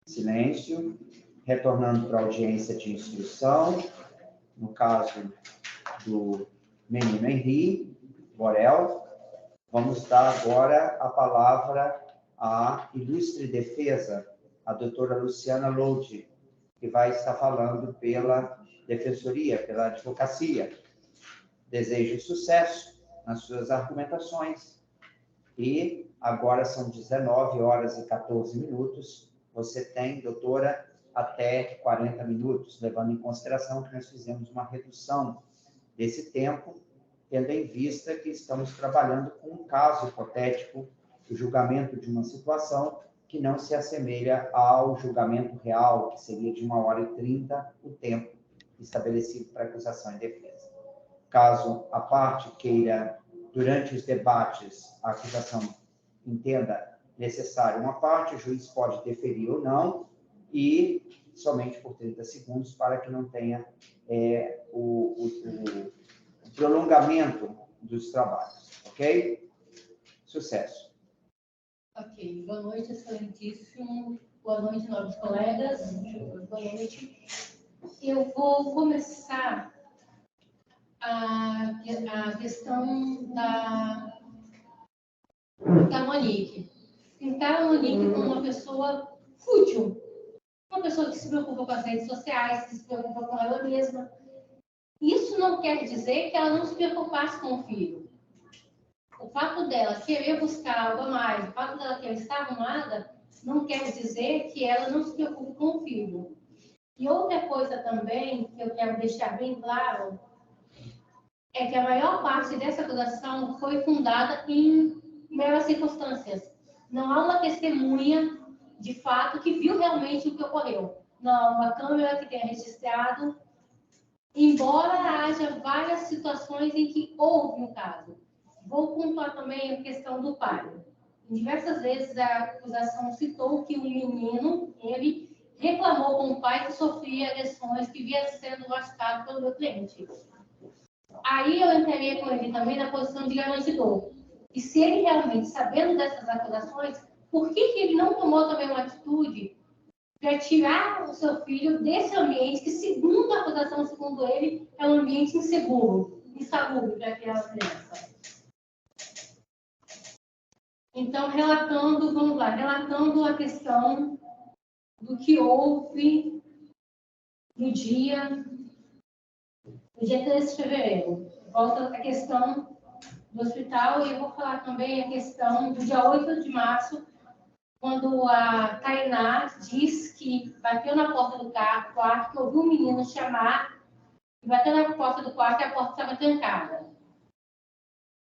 Silêncio. Retornando para a audiência de instrução, no caso do menino Henri Borel, vamos dar agora a palavra à ilustre defesa, a doutora Luciana Lodi, que vai estar falando pela Defensoria, pela Advocacia. Desejo sucesso nas suas argumentações. E agora são 19h14. Você tem, doutora, até 40 minutos, levando em consideração que nós fizemos uma redução desse tempo, tendo em vista que estamos trabalhando com um caso hipotético, o julgamento de uma situação que não se assemelha ao julgamento real, que seria de 1h30 o tempo estabelecido para acusação e defesa. Caso a parte queira, durante os debates, a acusação entenda necessário uma parte, o juiz pode deferir ou não, e somente por 30 segundos, para que não tenha o prolongamento dos trabalhos, ok? Sucesso. Ok, boa noite, excelentíssimo. Boa noite, nobres colegas. Boa noite. Eu vou começar a questão da Monique. Pintar a Monique como uma pessoa fútil, uma pessoa que se preocupa com as redes sociais, que se preocupa com ela mesma. Isso não quer dizer que ela não se preocupasse com o filho. O fato dela querer buscar algo a mais, o fato dela querer estar arrumada, não quer dizer que ela não se preocupe com o filho. E outra coisa também, que eu quero deixar bem claro, é que a maior parte dessa acusação foi fundada em meras circunstâncias. Não há uma testemunha, de fato, que viu realmente o que ocorreu. Não há uma câmera que tenha registrado, embora haja várias situações em que houve um caso. Vou pontuar também a questão do pai. Diversas vezes a acusação citou que o menino, ele reclamou com o pai que sofria agressões, que via sendo machucado pelo meu cliente. Aí eu entraria com ele também na posição de garantidor. E se ele realmente, sabendo dessas acusações, por que ele não tomou também uma atitude para tirar o seu filho desse ambiente que, segundo a acusação, segundo ele, é um ambiente inseguro, insalubre para aquela criança? Então, vamos lá, relatando a questão do que houve no dia 13 de fevereiro. Volta a questão do hospital, e eu vou falar também a questão do dia 8 de março, quando a Tainá diz que bateu na porta do quarto, que ouviu um menino chamar, e bateu na porta do quarto e a porta estava trancada.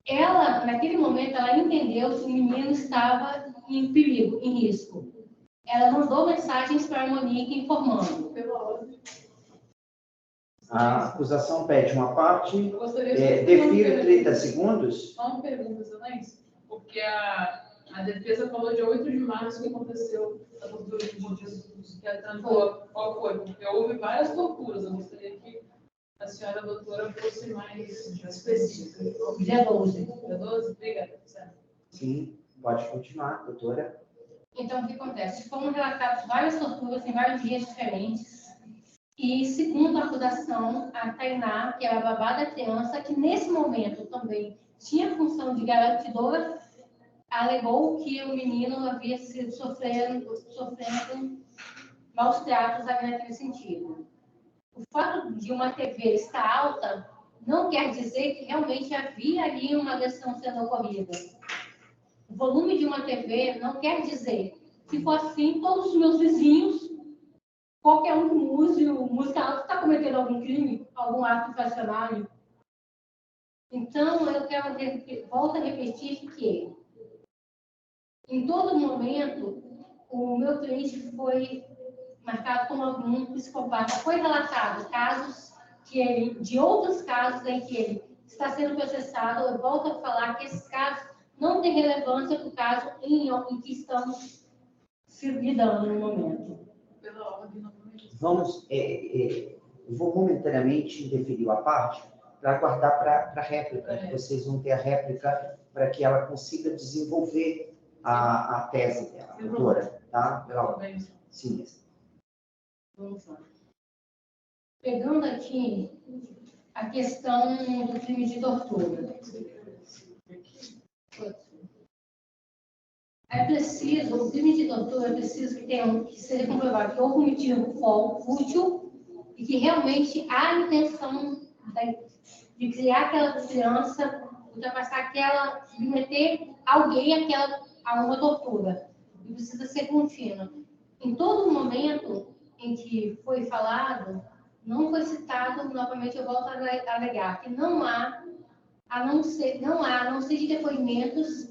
Ela, naquele momento, ela entendeu que o menino estava em perigo, em risco. Ela mandou mensagens para a Monique informando. A acusação pede uma parte, defiro 30 segundos. Só uma pergunta, excelência, porque a defesa falou de 8 de março que aconteceu a tortura de Jesus, que qual foi? Porque houve várias torturas, eu gostaria que a senhora doutora fosse mais específica. Dia 12. Dia 12? Obrigada. Certo. Sim, pode continuar, doutora. Então, o que acontece? Foram relatadas várias torturas em vários dias diferentes. E, segundo a acusação, a Tainá, que era a babá da criança, que nesse momento também tinha função de garantidora, alegou que o menino havia sido sofrendo maus tratos ali naquele sentido. O fato de uma TV estar alta não quer dizer que realmente havia ali uma agressão sendo ocorrida. O volume de uma TV não quer dizer. Se for assim, todos os meus vizinhos, qualquer um que use música alta está cometendo algum crime, algum ato infracionário. Então, eu volto a repetir que, em todo momento, o meu cliente foi marcado como algum psicopata. Foi relatado casos de outros casos em que ele está sendo processado. Eu volto a falar que esses casos não têm relevância para o caso em que estamos se lidando no momento. Vamos, eu vou momentaneamente deferir a parte para aguardar para a réplica, que vocês vão ter a réplica para que ela consiga desenvolver a tese dela, doutora, tá? Sim. Vamos lá. Pegando aqui a questão do crime de tortura. É preciso, o crime de tortura é preciso que seja comprovado que houve um motivo útil e que realmente há a intenção de criar aquela criança, ultrapassar aquela, submeter alguém a uma tortura. E precisa ser contínuo. Em todo momento em que foi falado, não foi citado, novamente eu volto a alegar, que não há, a não ser de depoimentos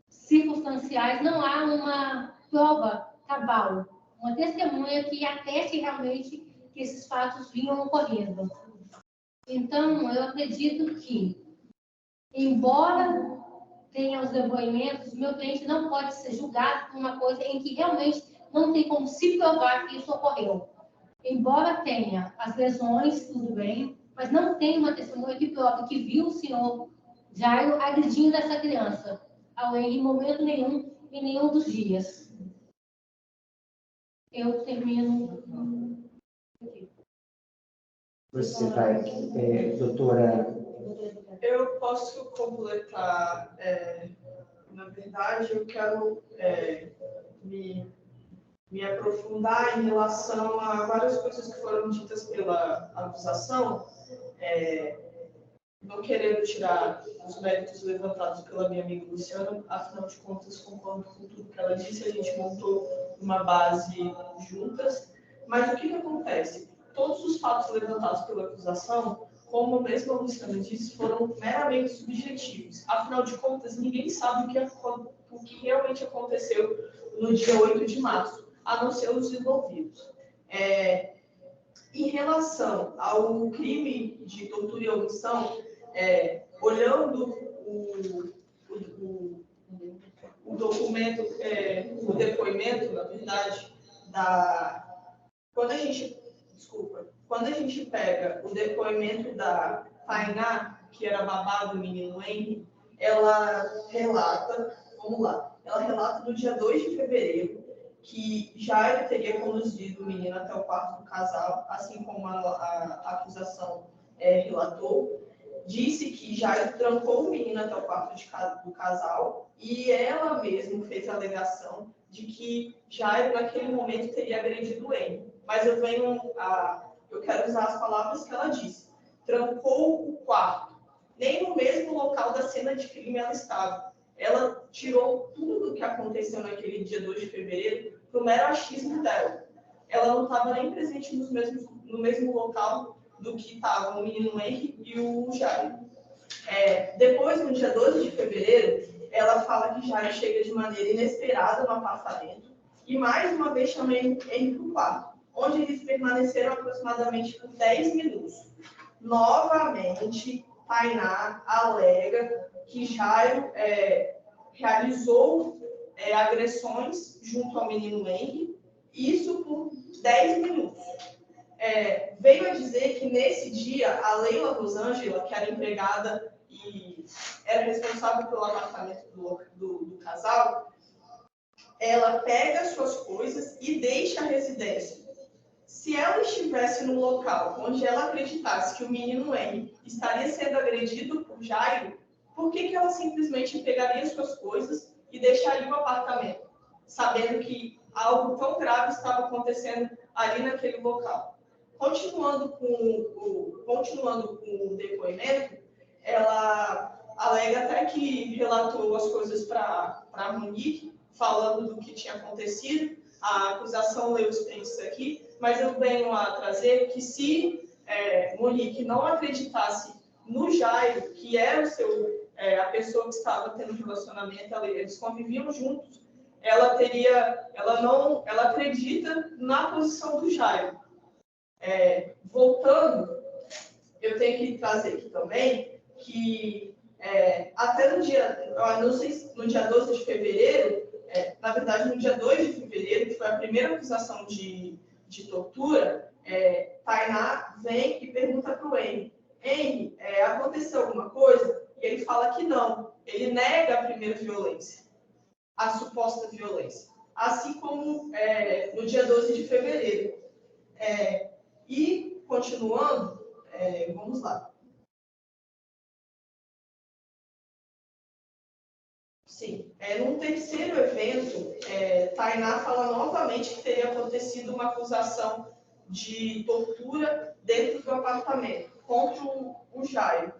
circunstanciais, não há uma prova cabal, uma testemunha que ateste realmente que esses fatos vinham ocorrendo. Então, eu acredito que, embora tenha os depoimentos, meu cliente não pode ser julgado por uma coisa em que realmente não tem como se provar que isso ocorreu. Embora tenha as lesões, tudo bem, mas não tem uma testemunha que prove que viu o senhor Jairo agredindo essa criança, em momento nenhum, em nenhum dos dias. Eu termino aqui. Você vai, doutora... Eu posso completar. Na verdade, eu quero me aprofundar em relação a várias coisas que foram ditas pela acusação, não querendo tirar os méritos levantados pela minha amiga Luciana, afinal de contas, concordo com tudo que ela disse, a gente montou uma base juntas, mas o que acontece? Todos os fatos levantados pela acusação, como a mesma Luciana disse, foram meramente subjetivos. Afinal de contas, ninguém sabe o que realmente aconteceu no dia 8 de março, a não ser os envolvidos. Em relação ao crime de tortura e omissão, olhando o documento, o depoimento, na verdade, quando a gente pega o depoimento da Tainá, que era babá do menino Henry, ela relata no dia 2 de fevereiro, que Jairo teria conduzido o menino até o quarto do casal, assim como a acusação relatou. Disse que Jairo trancou o menino até o quarto do casal e ela mesma fez a alegação de que Jairo, naquele momento, teria agredido ele. Mas eu quero usar as palavras que ela disse. Trancou o quarto. Nem no mesmo local da cena de crime ela estava. Ela tirou tudo o que aconteceu naquele dia 2 de fevereiro para o mero achismo dela. Ela não estava nem presente no mesmo local do que estavam o menino Henry e o Jairo. Depois, no dia 12 de fevereiro, ela fala que Jairo chega de maneira inesperada no apartamento e mais uma vez chama Henry para o quarto, onde eles permaneceram aproximadamente por 10 minutos. Novamente, Tainá alega que Jairo realizou agressões junto ao menino Henry, isso por 10 minutos. Veio a dizer que nesse dia, a Leila Rosângela, que era empregada e era responsável pelo apartamento do casal, ela pega suas coisas e deixa a residência. Se ela estivesse no local onde ela acreditasse que o menino Henry estaria sendo agredido por Jairo, por que ela simplesmente pegaria suas coisas e deixaria o apartamento, sabendo que algo tão grave estava acontecendo ali naquele local? Continuando com o depoimento, ela alega até que relatou as coisas para a Monique, falando do que tinha acontecido. A acusação leu os prints aqui, mas eu venho a trazer que se Monique não acreditasse no Jairo, que era a pessoa que estava tendo relacionamento, eles conviviam juntos, ela acredita na posição do Jairo. Voltando, eu tenho que trazer aqui também que até no dia 12 de fevereiro, na verdade no dia 2 de fevereiro, que foi a primeira acusação de tortura, Tainá vem e pergunta para o Henry, aconteceu alguma coisa? E ele fala que não, ele nega a primeira violência, a suposta violência. assim como no dia 12 de fevereiro. E, continuando, vamos lá. Sim, num terceiro evento, Tainá fala novamente que teria acontecido uma acusação de tortura dentro do apartamento contra o Jairo.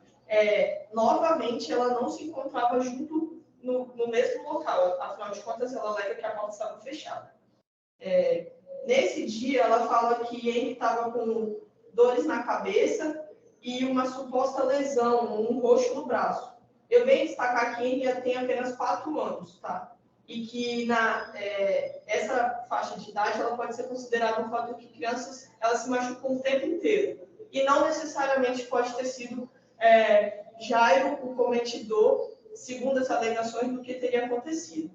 Novamente, ela não se encontrava junto no mesmo local, afinal de contas, ela alega que a porta estava fechada. Nesse dia, ela fala que ele estava com dores na cabeça e uma suposta lesão, um roxo no braço. Eu venho destacar que Henry tem apenas 4 anos, tá? E que essa faixa de idade ela pode ser considerada um fato que crianças elas se machucam o tempo inteiro. E não necessariamente pode ter sido Jairo o cometedor, segundo as alegações, do que teria acontecido.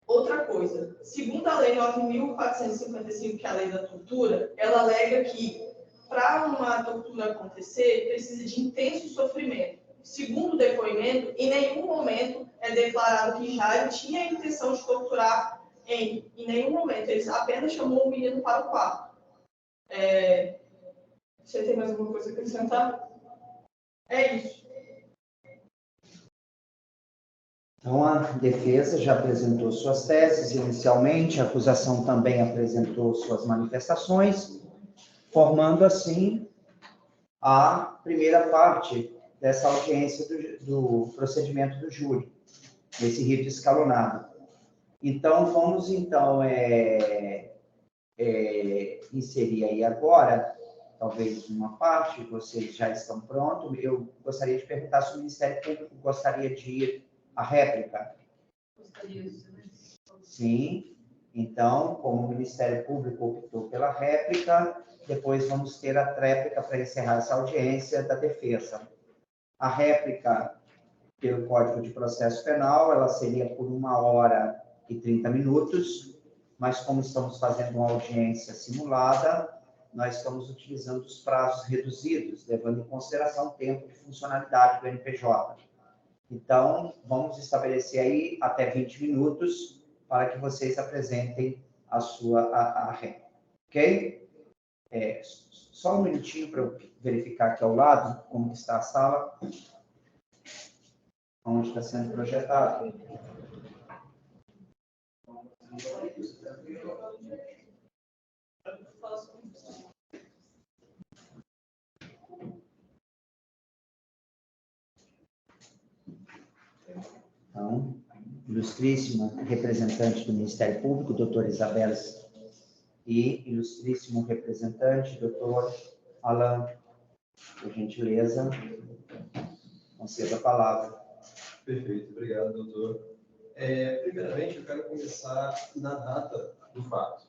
Outra coisa, segundo a Lei 9.455, que é a Lei da Tortura, ela alega que, para uma tortura acontecer, precisa de intenso sofrimento. Segundo o depoimento, em nenhum momento é declarado que Jairo tinha a intenção de torturar em nenhum momento. Ele apenas chamou o menino para o quarto. Você tem mais alguma coisa a acrescentar? É isso. Então, a defesa já apresentou suas teses inicialmente, a acusação também apresentou suas manifestações, formando, assim, a primeira parte dessa audiência do procedimento do júri, desse rito escalonado. Então, vamos, inserir aí agora, talvez uma parte, vocês já estão prontos. Eu gostaria de perguntar se o Ministério Público gostaria de ir à réplica. Gostaria, Sim. Então, como o Ministério Público optou pela réplica, depois vamos ter a tréplica para encerrar essa audiência da defesa. A réplica, pelo Código de Processo Penal, ela seria por 1h30, mas como estamos fazendo uma audiência simulada, nós estamos utilizando os prazos reduzidos, levando em consideração o tempo de funcionalidade do NPJ. Então, vamos estabelecer aí até 20 minutos para que vocês apresentem a réplica, ok? Só um minutinho para eu verificar aqui ao lado como está a sala, onde está sendo projetado. Então, ilustríssimo representante do Ministério Público, doutor Isabela, e ilustríssimo representante, doutor Alan, por gentileza, conceda a palavra. Perfeito, obrigado, doutor. Primeiramente, eu quero começar na data do fato.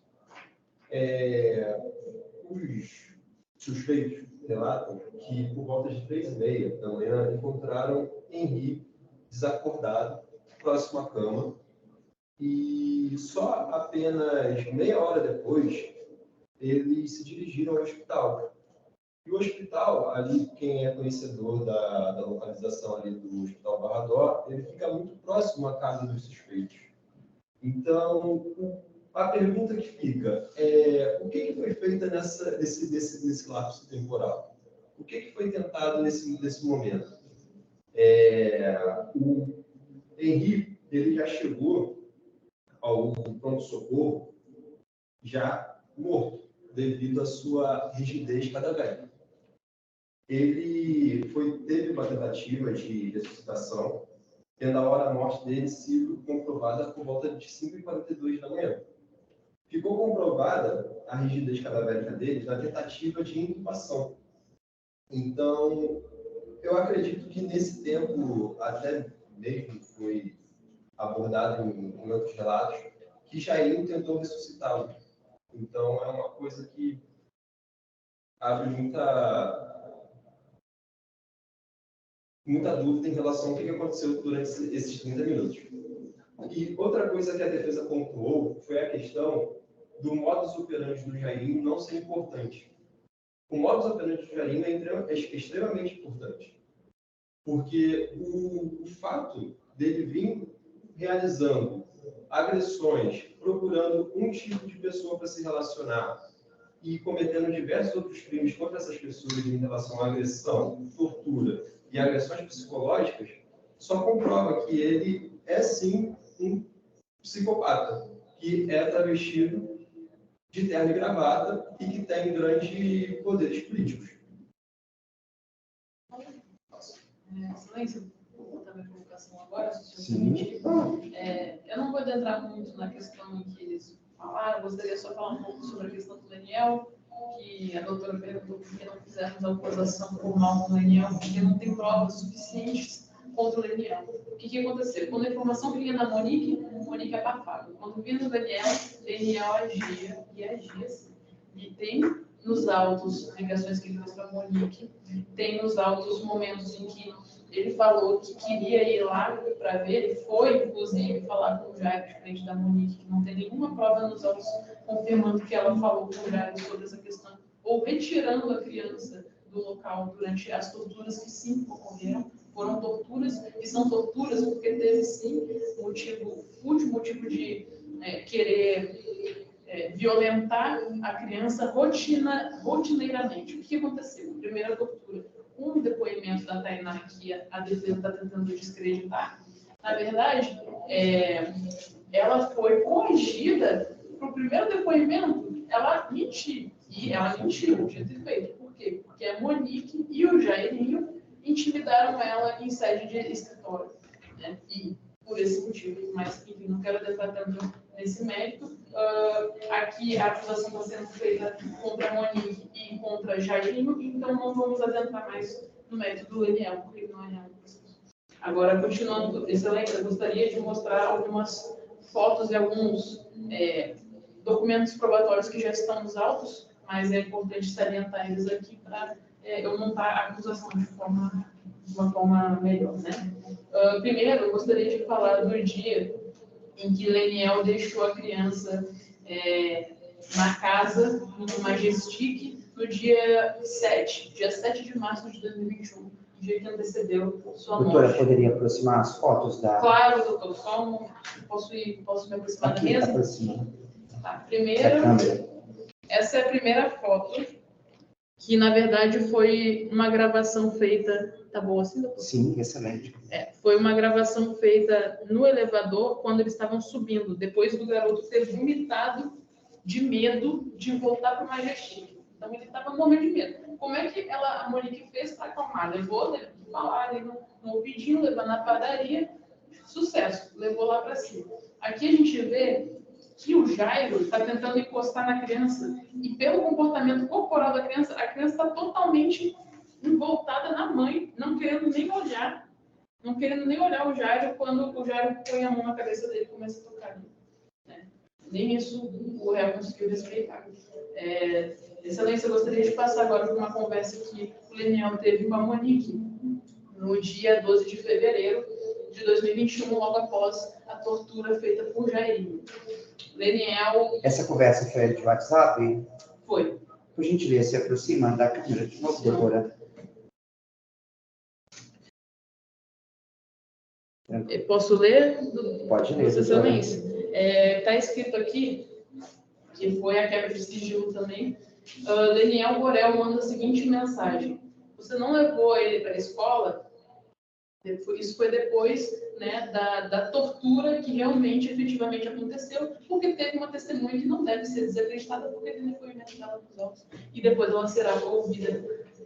Os suspeitos relatam que, por volta de 3h30 da manhã, encontraram Henry desacordado, próximo à cama, e só apenas meia hora depois, eles se dirigiram ao hospital. E o hospital, ali, quem é conhecedor da localização ali do Hospital Barra d'Or, ele fica muito próximo à casa dos suspeitos. Então, a pergunta que fica é: o que foi feito nesse lapso temporal? O que foi tentado nesse momento? O Henry, ele já chegou ao pronto-socorro já morto, devido à sua rigidez cadavérica. Ele teve uma tentativa de ressuscitação, tendo a hora da morte dele sido comprovada por volta de 5h42 da manhã. Ficou comprovada a rigidez cadavérica dele na tentativa de intubação. Então, eu acredito que nesse tempo, até mesmo foi abordado em outros relatos, que Jair tentou ressuscitá-lo. Então, é uma coisa que abre muita dúvida em relação ao que aconteceu durante esses 30 minutos. E outra coisa que a defesa pontuou foi a questão do modus operandi do Jair não ser importante. O modus operandi do Jair é extremamente importante, porque o fato dele vir realizando agressões, procurando um tipo de pessoa para se relacionar e cometendo diversos outros crimes contra essas pessoas em relação à agressão, tortura e agressões psicológicas, só comprova que ele é sim um psicopata, que é travestido de terno e gravata e que tem grandes poderes políticos. Excelência, vou botar minha provocação agora, se o senhor Sim. permitir. Eu não vou adentrar muito na questão que eles falaram, gostaria só de falar um pouco sobre a questão do Daniel, que a doutora perguntou por que não fizemos a acusação formal com o Daniel, porque não tem provas suficientes contra o Daniel. O que aconteceu? Quando a informação vinha da Monique abafava. Quando vinha do Daniel agia e agia assim. E tem nos autos ligações que ele fez para a Monique, tem nos autos momentos em que ele falou que queria ir lá para ver, ele foi, inclusive, falar com o Jairo, diferente da Monique, que não tem nenhuma prova nos autos confirmando que ela falou com o Jairo sobre essa questão, ou retirando a criança do local durante as torturas que sim ocorreram. Foram torturas, e são torturas porque teve sim motivo de querer violentar a criança rotineiramente. O que aconteceu? Primeira tortura. Um depoimento da Tainá que a defesa está tentando descreditar. Na verdade, ela foi corrigida para o primeiro depoimento, ela mentiu. E ela mentiu, dito e feito. Por quê? Porque a Monique e o Jairinho intimidaram ela em sede de escritório. Né? E por esse motivo. Mas, enfim, não quero adentrar tanto nesse mérito. Aqui a acusação está sendo feita contra a Monique e contra Jairinho, então não vamos adentrar mais no mérito do Daniel, porque ele não é real. Agora, continuando, excelência, eu gostaria de mostrar algumas fotos e alguns documentos probatórios que já estão nos autos, mas é importante salientar eles aqui para eu montar a acusação de uma forma melhor, né? Primeiro, eu gostaria de falar do dia em que Leniel deixou a criança na casa, no Majestic, no dia 7 de março de 2021, dia que antecedeu sua morte. Doutora, poderia aproximar as fotos da... Claro, doutor, posso me aproximar aqui, da mesa? aproxima. Tá. Primeiro, essa é a primeira foto, que na verdade foi uma gravação feita... Tá bom assim, doutor? Sim, excelente. Foi uma gravação feita no elevador quando eles estavam subindo, depois do garoto ter vomitado de medo de voltar para o Majestic. Então ele estava morrendo de medo. Como é que a Monique fez para acalmar? Levou, né, falar ali no ouvidinho, levou na padaria, sucesso, levou lá para cima. Aqui a gente vê que o Jairo está tentando encostar na criança e pelo comportamento corporal da criança, a criança está totalmente voltada na mãe, não querendo nem olhar o Jairo quando o Jairo põe a mão na cabeça dele e começa a tocar ali. Né? Nem isso o réu conseguiu respeitar. Excelência, eu gostaria de passar agora por uma conversa que o Leniel teve com a Monique no dia 12 de fevereiro de 2021, logo após a tortura feita por Jairinho. Leniel... Essa conversa foi de WhatsApp? Foi. Por gentileza, se aproxima da câmera de novo, doutora. Posso ler? Pode ler, Excelência. Está escrito aqui, que foi a quebra de sigilo também, Leniel Borel manda a seguinte mensagem: você não levou ele para a escola? Isso foi depois, né, da tortura que realmente, efetivamente aconteceu, porque teve uma testemunha que não deve ser desacreditada porque tem depoimento dela nos autos. E depois ela será ouvida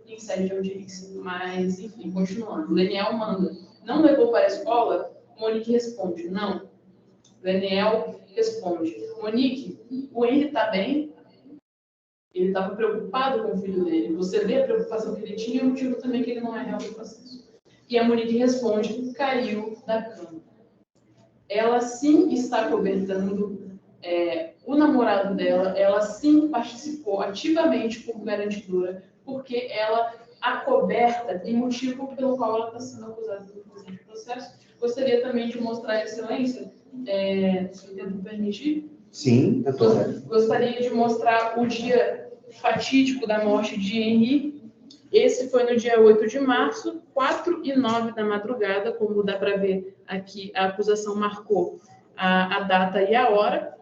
em sede de audiência. Mas, enfim, continuando. Leniel manda: não levou para a escola? Monique responde: não. Leniel responde: Monique, o Henry está bem? Ele estava preocupado com o filho dele. Você vê a preocupação que ele tinha e o motivo também que ele não é réu do processo. E a Monique responde: caiu da cama. Ela sim está cobertando o namorado dela, ela sim participou ativamente como garantidora, porque ela acoberta e motivo pelo qual ela está sendo acusada do presente processo. Gostaria também de mostrar a excelência, se o tempo permitir. Sim, doutora. Gostaria de mostrar o dia fatídico da morte de Henry. Esse foi no dia 8 de março, 4h09 da madrugada, como dá para ver aqui, a acusação marcou a data e a hora.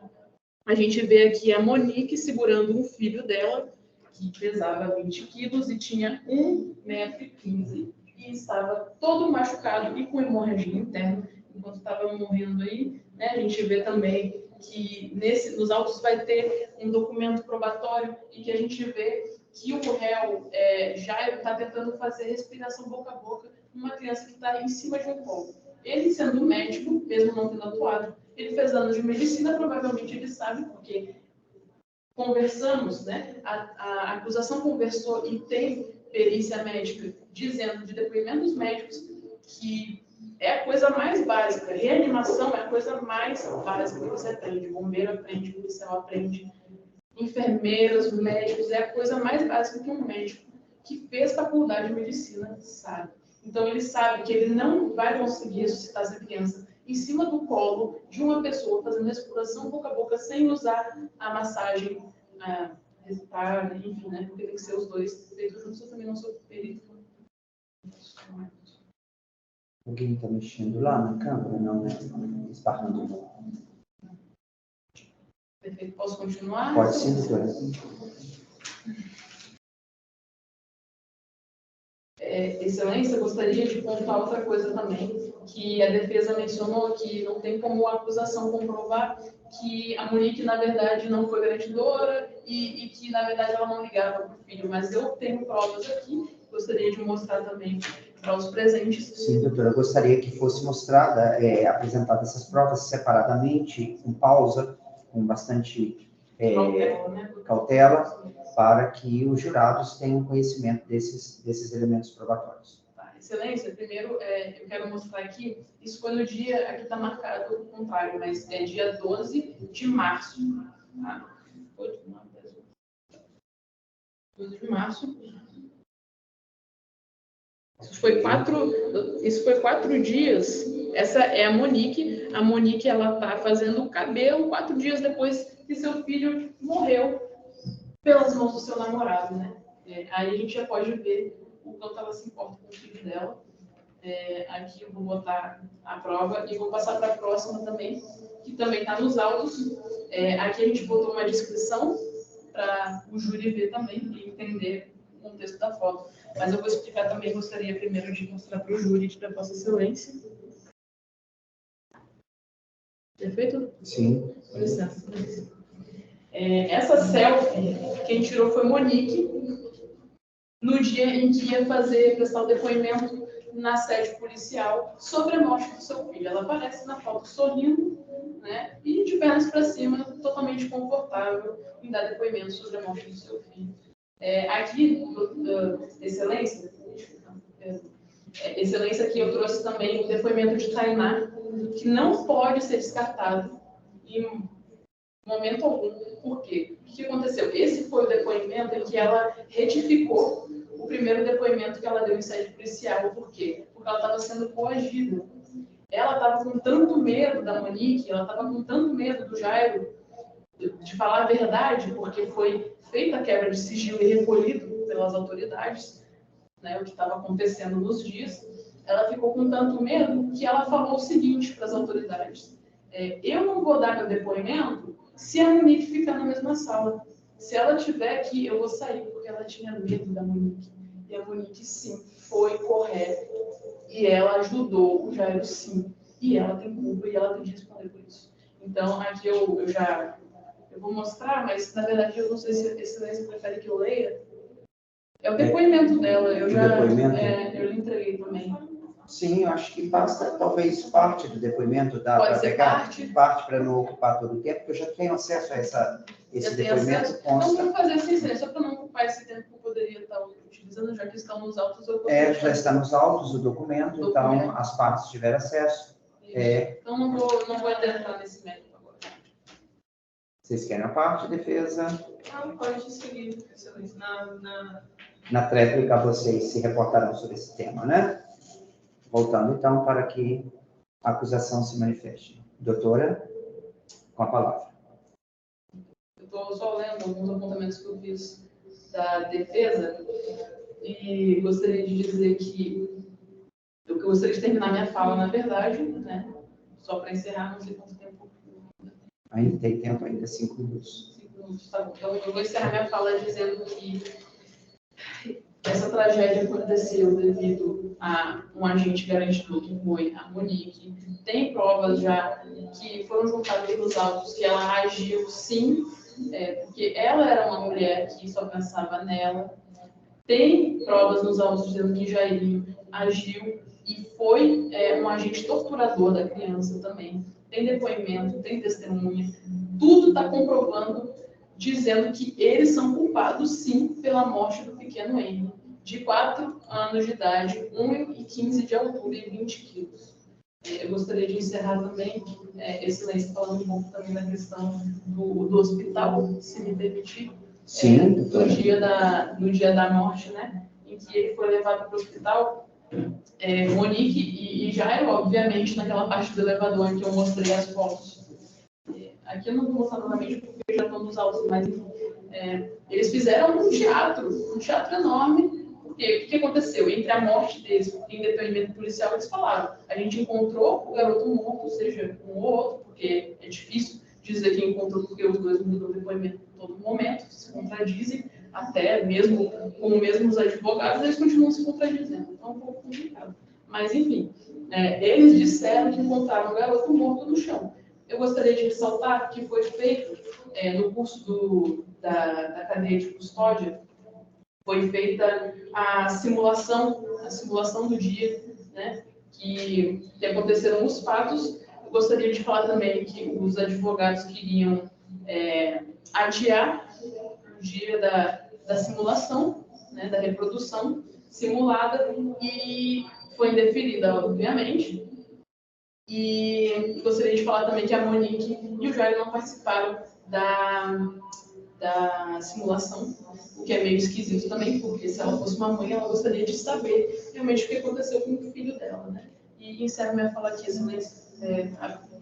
A gente vê aqui a Monique segurando um filho dela, que pesava 20 quilos e tinha 1,15 m, e estava todo machucado e com hemorragia interna, enquanto estava morrendo aí. Né? A gente vê também que nos autos vai ter um documento probatório em que a gente vê que o réu Jairo está tentando fazer respiração boca a boca numa criança que está em cima de um colo. Ele, sendo médico, mesmo não tendo atuado, ele fez anos de medicina, provavelmente ele sabe, porque conversamos, né? A acusação conversou e tem perícia médica dizendo de depoimentos médicos que é a coisa mais básica. Reanimação é a coisa mais básica que você aprende. Bombeiro aprende, policial aprende, enfermeiros, médicos, é a coisa mais básica que um médico que fez faculdade de medicina sabe. Então, ele sabe que ele não vai conseguir ressuscitar essa criança em cima do colo de uma pessoa fazendo respiração boca a boca sem usar a massagem resultar, enfim, né? Porque tem que ser os dois feitos juntos. Eu também não sou perito. Alguém está mexendo lá na câmera? Não, né? Esbarrando. Perfeito. Posso continuar? Pode sim, doutora. Excelência, gostaria de pontuar outra coisa também, que a defesa mencionou que não tem como a acusação comprovar que a Monique, na verdade, não foi garantidora e que, na verdade, ela não ligava para o filho. Mas eu tenho provas aqui, gostaria de mostrar também para os presentes. Sim, doutora, eu gostaria que fosse mostrada, apresentada essas provas separadamente, com pausa, com bastante cautela, para que os jurados tenham conhecimento desses elementos probatórios. Tá, excelência, primeiro eu quero mostrar aqui, isso foi no dia, aqui está marcado o contrário, mas é dia 12 de março. Tá? 12 de março. Isso foi 4 dias. Essa é a Monique. A Monique, ela está fazendo o cabelo 4 dias depois que seu filho morreu pelas mãos do seu namorado, né? Aí a gente já pode ver o quanto ela se importa com o filho dela. Aqui eu vou botar a prova e vou passar para a próxima também, que também está nos autos. Aqui a gente botou uma descrição para o júri ver também e entender o contexto da foto. Mas eu vou explicar também, gostaria primeiro de mostrar para o júri, para Vossa Excelência. Perfeito? Sim. Com licença. Essa selfie, quem tirou foi Monique, no dia em que ia prestar o depoimento na sede policial sobre a morte do seu filho. Ela aparece na foto sorrindo, né, e de pernas para cima, totalmente confortável em dar depoimento sobre a morte do seu filho. Aqui, Excelência, aqui eu trouxe também o depoimento de Tainá, que não pode ser descartado em momento algum. Por quê? O que aconteceu? Esse foi o depoimento em que ela retificou o primeiro depoimento que ela deu em sede policial. Por quê? Porque ela estava sendo coagida. Ela estava com tanto medo da Monique, ela estava com tanto medo do Jairo de falar a verdade, porque foi feita a quebra de sigilo e recolhido pelas autoridades, né, o que estava acontecendo nos dias. Ela ficou com tanto medo que ela falou o seguinte para as autoridades: eu não vou dar meu depoimento se a Monique ficar na mesma sala. Se ela tiver aqui, eu vou sair, porque ela tinha medo da Monique. E a Monique, sim, foi correta. E ela ajudou o Jairo, sim. E ela tem culpa e ela tem que responder por isso. Então, aqui eu vou mostrar, mas, na verdade, eu não sei se a Excelência prefere que eu leia. É o depoimento dela. Eu lhe entreguei também. Sim, eu acho que basta, talvez, parte do depoimento. Dá Pode para ser pegar parte para não ocupar todo o tempo, porque eu já tenho acesso a esse depoimento. Então, vamos fazer assim, só para não ocupar esse tempo que eu poderia estar utilizando, já que estão nos autos. Já está nos autos o documento, então as partes tiveram acesso. Então, não vou adentrar nesse método agora. Vocês querem a parte, defesa? Não, pode seguir, Excelência. Na tréplica, vocês se reportarão sobre esse tema, né? Voltando, então, para que a acusação se manifeste. Doutora, com a palavra. Eu estou só lendo alguns apontamentos que eu fiz da defesa e gostaria de dizer que eu gostaria de terminar minha fala, na verdade, né? Só para encerrar, não sei quanto tempo. Ainda tem tempo, ainda 5 minutos. 5 minutos, tá bom. Então, eu vou encerrar minha fala dizendo que essa tragédia aconteceu devido a um agente garantidor, que foi a Monique. Tem provas já que foram juntadas pelos autos que ela agiu, sim, porque ela era uma mulher que só pensava nela. Tem provas nos autos dizendo que Jairinho agiu e foi um agente torturador da criança também. Tem depoimento, tem testemunha. Tudo está comprovando, dizendo que eles são culpados, sim, pela morte do pequeno Henry, de 4 anos de idade, 1,15 de altura e 20 quilos. Eu gostaria de encerrar também esse lance falando um pouco também da questão do hospital, se me permitir. Sim, no dia da morte, né, em que ele foi levado para o hospital, Monique e Jairo, obviamente, naquela parte do elevador em que eu mostrei as fotos. Aqui eu não vou mostrar novamente porque já estão nos autos, mas eles fizeram um teatro enorme. Porque o que aconteceu? Entre a morte deles, em depoimento policial, eles falaram: a gente encontrou o garoto morto, seja um ou outro, porque é difícil dizer que encontrou, porque os dois mudam o depoimento em todo momento, se contradizem, até mesmo com os mesmos advogados, eles continuam se contradizendo. Então é um pouco complicado. Mas, enfim, eles disseram que encontraram o garoto morto no chão. Eu gostaria de ressaltar que foi feito, no curso da cadeia de custódia, foi feita a simulação do dia, né, que aconteceram os fatos. Eu gostaria de falar também que os advogados queriam adiar o dia da simulação, né, da reprodução simulada, e foi indeferida, obviamente. E gostaria de falar também que a Monique e o Jair não participaram da simulação, o que é meio esquisito também, porque se ela fosse uma mãe, ela gostaria de saber realmente o que aconteceu com o filho dela, né? E encerro minha fala aqui, Excelência.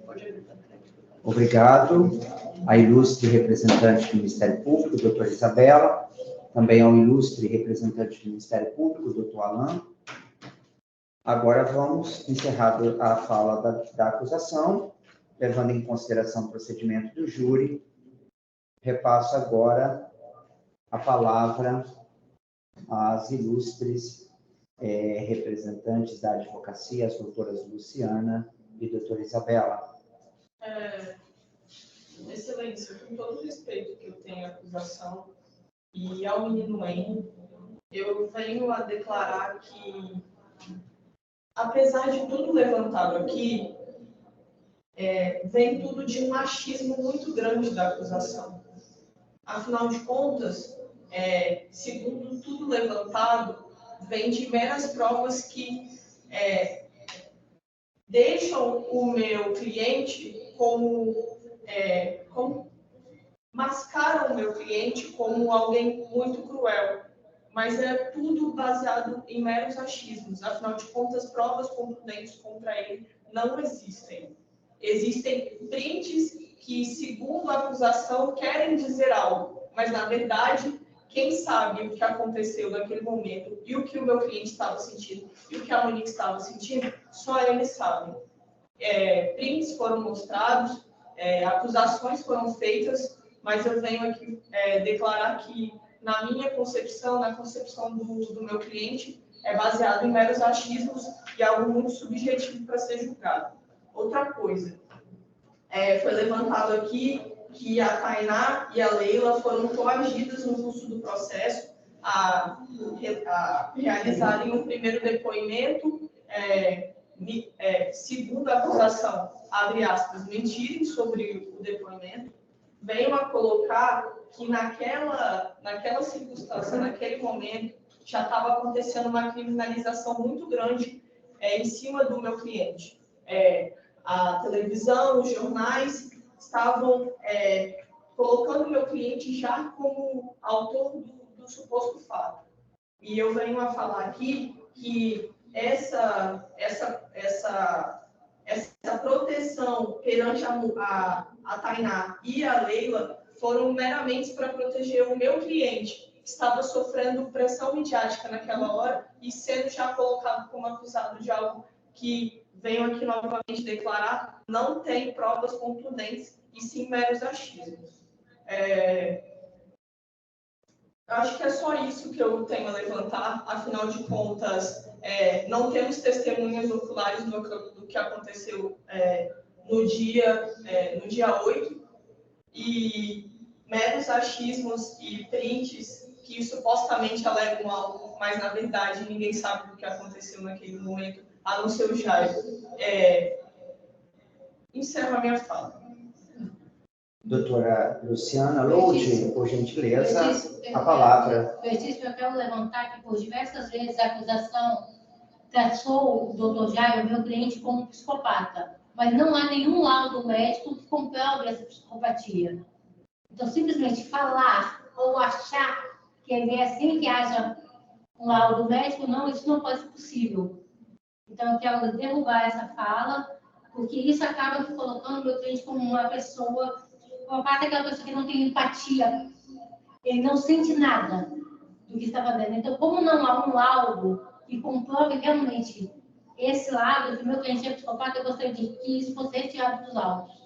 Pode abrir. Obrigado. A ilustre representante do Ministério Público, doutora Isabela, também ao ilustre representante do Ministério Público, doutor Alain. Agora vamos encerrar a fala da acusação, levando em consideração o procedimento do júri. Repasso agora a palavra às ilustres representantes da advocacia, as doutoras Luciana e doutora Isabela. Excelência, com todo o respeito que eu tenho à acusação e ao menino Henry, eu venho a declarar que, apesar de tudo levantado aqui, vem tudo de um machismo muito grande da acusação. Afinal de contas, segundo tudo levantado, vem de meras provas que deixam o meu cliente mascaram o meu cliente como alguém muito cruel. Mas é tudo baseado em meros achismos. Afinal de contas, provas contundentes contra ele não existem. Existem prints que, segundo a acusação, querem dizer algo, mas, na verdade, quem sabe o que aconteceu naquele momento e o que o meu cliente estava sentindo e o que a Monique estava sentindo, só eles sabem. Prints foram mostrados, acusações foram feitas, mas eu venho aqui declarar que, na minha concepção, na concepção do meu cliente, é baseado em meros achismos e algo muito subjetivo para ser julgado. Outra coisa, foi levantado aqui que a Tainá e a Leila foram coagidas no curso do processo a realizarem um primeiro depoimento, segundo a acusação, abre aspas, mentirem sobre o depoimento. Venho a colocar que naquela circunstância, naquele momento, já estava acontecendo uma criminalização muito grande em cima do meu cliente. A televisão, os jornais estavam colocando o meu cliente já como autor do suposto fato. E eu venho a falar aqui que essa proteção perante a Tainá e a Leila foram meramente para proteger o meu cliente, que estava sofrendo pressão midiática naquela hora e sendo já colocado como acusado de algo que venho aqui novamente declarar, não tem provas contundentes e sim meros achismos. Acho que é só isso que eu tenho a levantar, afinal de contas, não temos testemunhas oculares do que aconteceu no dia 8, e meros achismos e prints que supostamente alegam algo, mas na verdade ninguém sabe do que aconteceu naquele momento, a não ser o Jairo. Encerro a minha fala. Doutora Luciana Loude, por gentileza, a palavra. Eu quero levantar que por diversas vezes a acusação tratou o doutor Jairo, meu cliente, como psicopata, mas não há nenhum laudo médico que comprove essa psicopatia. Então, simplesmente falar ou achar que ele é assim que haja um laudo médico, não, isso não pode ser possível. Então, eu quero derrubar essa fala, porque isso acaba colocando o meu cliente como uma pessoa, aquela pessoa que não tem empatia, ele não sente nada do que está fazendo. Então, como não há um laudo que comprove realmente esse lado, que o meu cliente é psicopata, eu gostaria de que isso fosse retirado dos autos.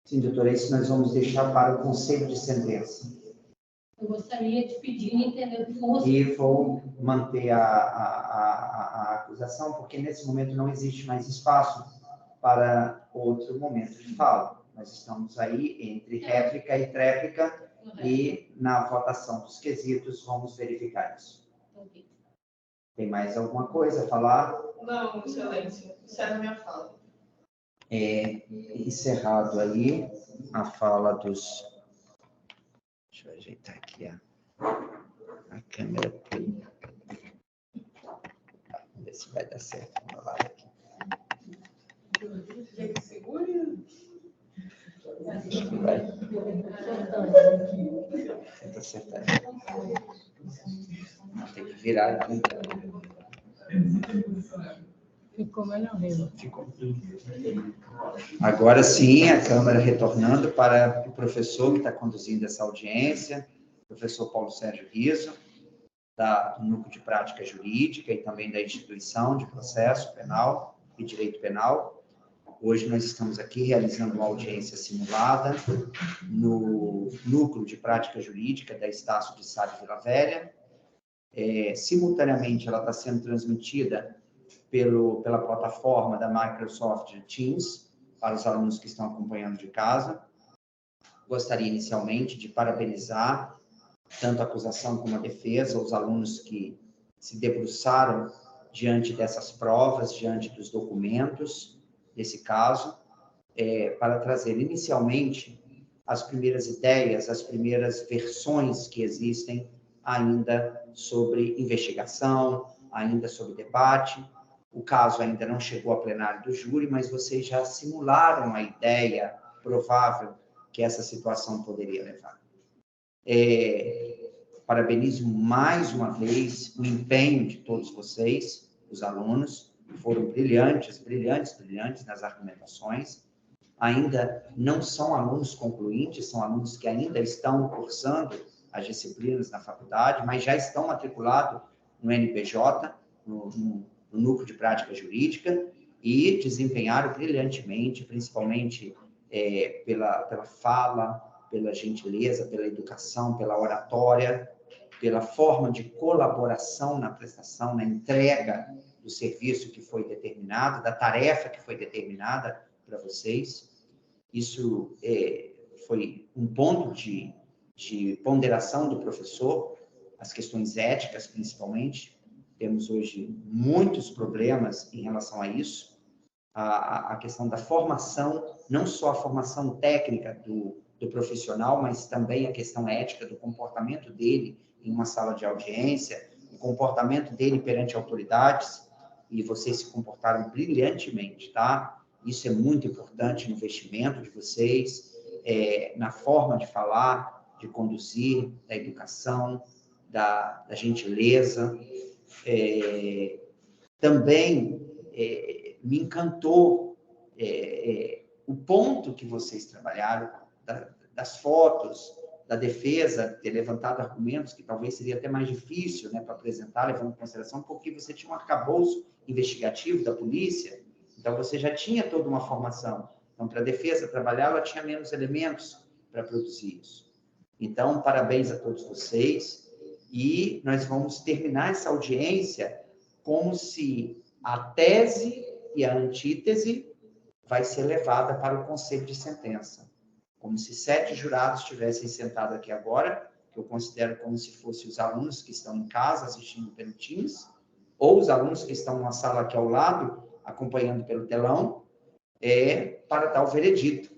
Sim, doutora, isso nós vamos deixar para o conselho de sentença. Eu gostaria de pedir, entender que fosse... E vou manter a acusação, porque nesse momento não existe mais espaço para outro momento de fala. Nós estamos aí entre réplica e tréplica, e na votação dos quesitos vamos verificar isso. Tem mais alguma coisa a falar? Não, excelência. Encerra a minha fala. Encerrado aí a fala dos... Deixa eu ajeitar aqui a câmera. Vamos ver se vai dar certo. Vamos lá aqui. Acho que vai. Tenta acertar. Tem que virar aqui. Ficou melhor mesmo. Ficou. Agora sim, a câmera retornando para o professor que está conduzindo essa audiência, o professor Paulo Sérgio Riso, do Núcleo de Prática Jurídica e também da Instituição de Processo Penal e Direito Penal. Hoje nós estamos aqui realizando uma audiência simulada no Núcleo de Prática Jurídica da Estácio de Sá de Vila Velha. Simultaneamente, ela está sendo transmitida pela plataforma da Microsoft Teams, para os alunos que estão acompanhando de casa. Gostaria inicialmente de parabenizar tanto a acusação como a defesa, os alunos que se debruçaram diante dessas provas, diante dos documentos desse caso, para trazer inicialmente as primeiras ideias, as primeiras versões que existem ainda sobre investigação, ainda sobre debate. O caso ainda não chegou a plenário do júri, mas vocês já simularam a ideia provável que essa situação poderia levar. Parabenizo mais uma vez o empenho de todos vocês, os alunos, que foram brilhantes nas argumentações. Ainda não são alunos concluintes, são alunos que ainda estão cursando as disciplinas na faculdade, mas já estão matriculados no NPJ, no Núcleo de Prática Jurídica, e desempenharam brilhantemente, principalmente pela fala, pela gentileza, pela educação, pela oratória, pela forma de colaboração na prestação, na entrega do serviço que foi determinado, da tarefa que foi determinada para vocês. Isso foi um ponto de ponderação do professor, as questões éticas, principalmente. Temos hoje muitos problemas em relação a isso. A questão da formação, não só a formação técnica do profissional, mas também a questão ética do comportamento dele em uma sala de audiência, o comportamento dele perante autoridades, e vocês se comportaram brilhantemente, tá? Isso é muito importante no investimento de vocês, na forma de falar, de conduzir, da educação, da gentileza. Também me encantou o ponto que vocês trabalharam, das fotos, da defesa ter levantado argumentos que talvez seria até mais difícil, né, para apresentar, levando em consideração, porque você tinha um arcabouço investigativo da polícia, então você já tinha toda uma formação. Então, para a defesa trabalhar, ela tinha menos elementos para produzir isso. Então, parabéns a todos vocês, e nós vamos terminar essa audiência como se a tese e a antítese vai ser levada para o conselho de sentença. Como se 7 jurados estivessem sentados aqui agora, que eu considero como se fossem os alunos que estão em casa assistindo pelo Teams, ou os alunos que estão numa sala aqui ao lado, acompanhando pelo telão, para dar o veredito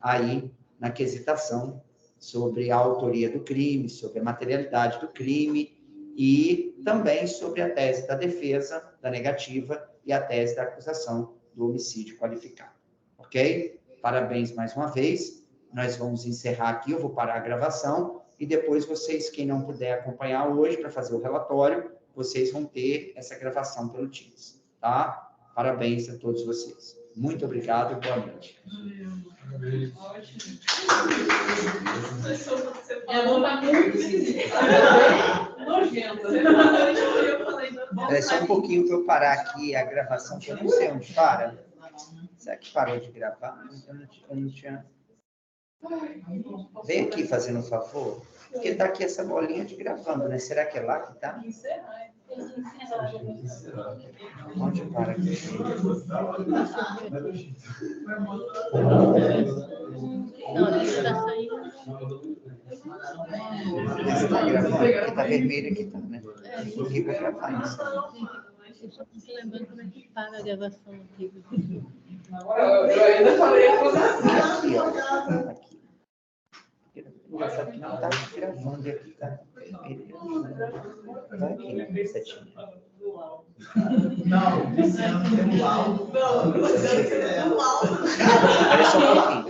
aí na quesitação sobre a autoria do crime, sobre a materialidade do crime e também sobre a tese da defesa, da negativa e a tese da acusação do homicídio qualificado. Ok? Parabéns mais uma vez. Nós vamos encerrar aqui, eu vou parar a gravação e depois vocês, quem não puder acompanhar hoje para fazer o relatório, vocês vão ter essa gravação pelo Teams, tá? Parabéns a todos vocês. Muito obrigado e boa noite. Ótimo. Minha mão está muito nojenta. É só um pouquinho para eu parar aqui a gravação, que eu não sei onde para. Será que parou de gravar? Eu não tinha... Vem aqui fazendo um favor, porque está aqui essa bolinha de gravando, né? Será que é lá que está? Onde para aqui? Não, está saindo. Está gravando, porque está vermelho aqui, tá, né? Aqui para gravar isso. Eu só estou lembrando como é que para a gravação aqui. Eu ainda falei a coisa. Aqui, ó. Aqui. Engraçado que não está gravando aqui, tá? Vai aqui, setinho. Não, tem um laudo. Não, Olha só um pouquinho.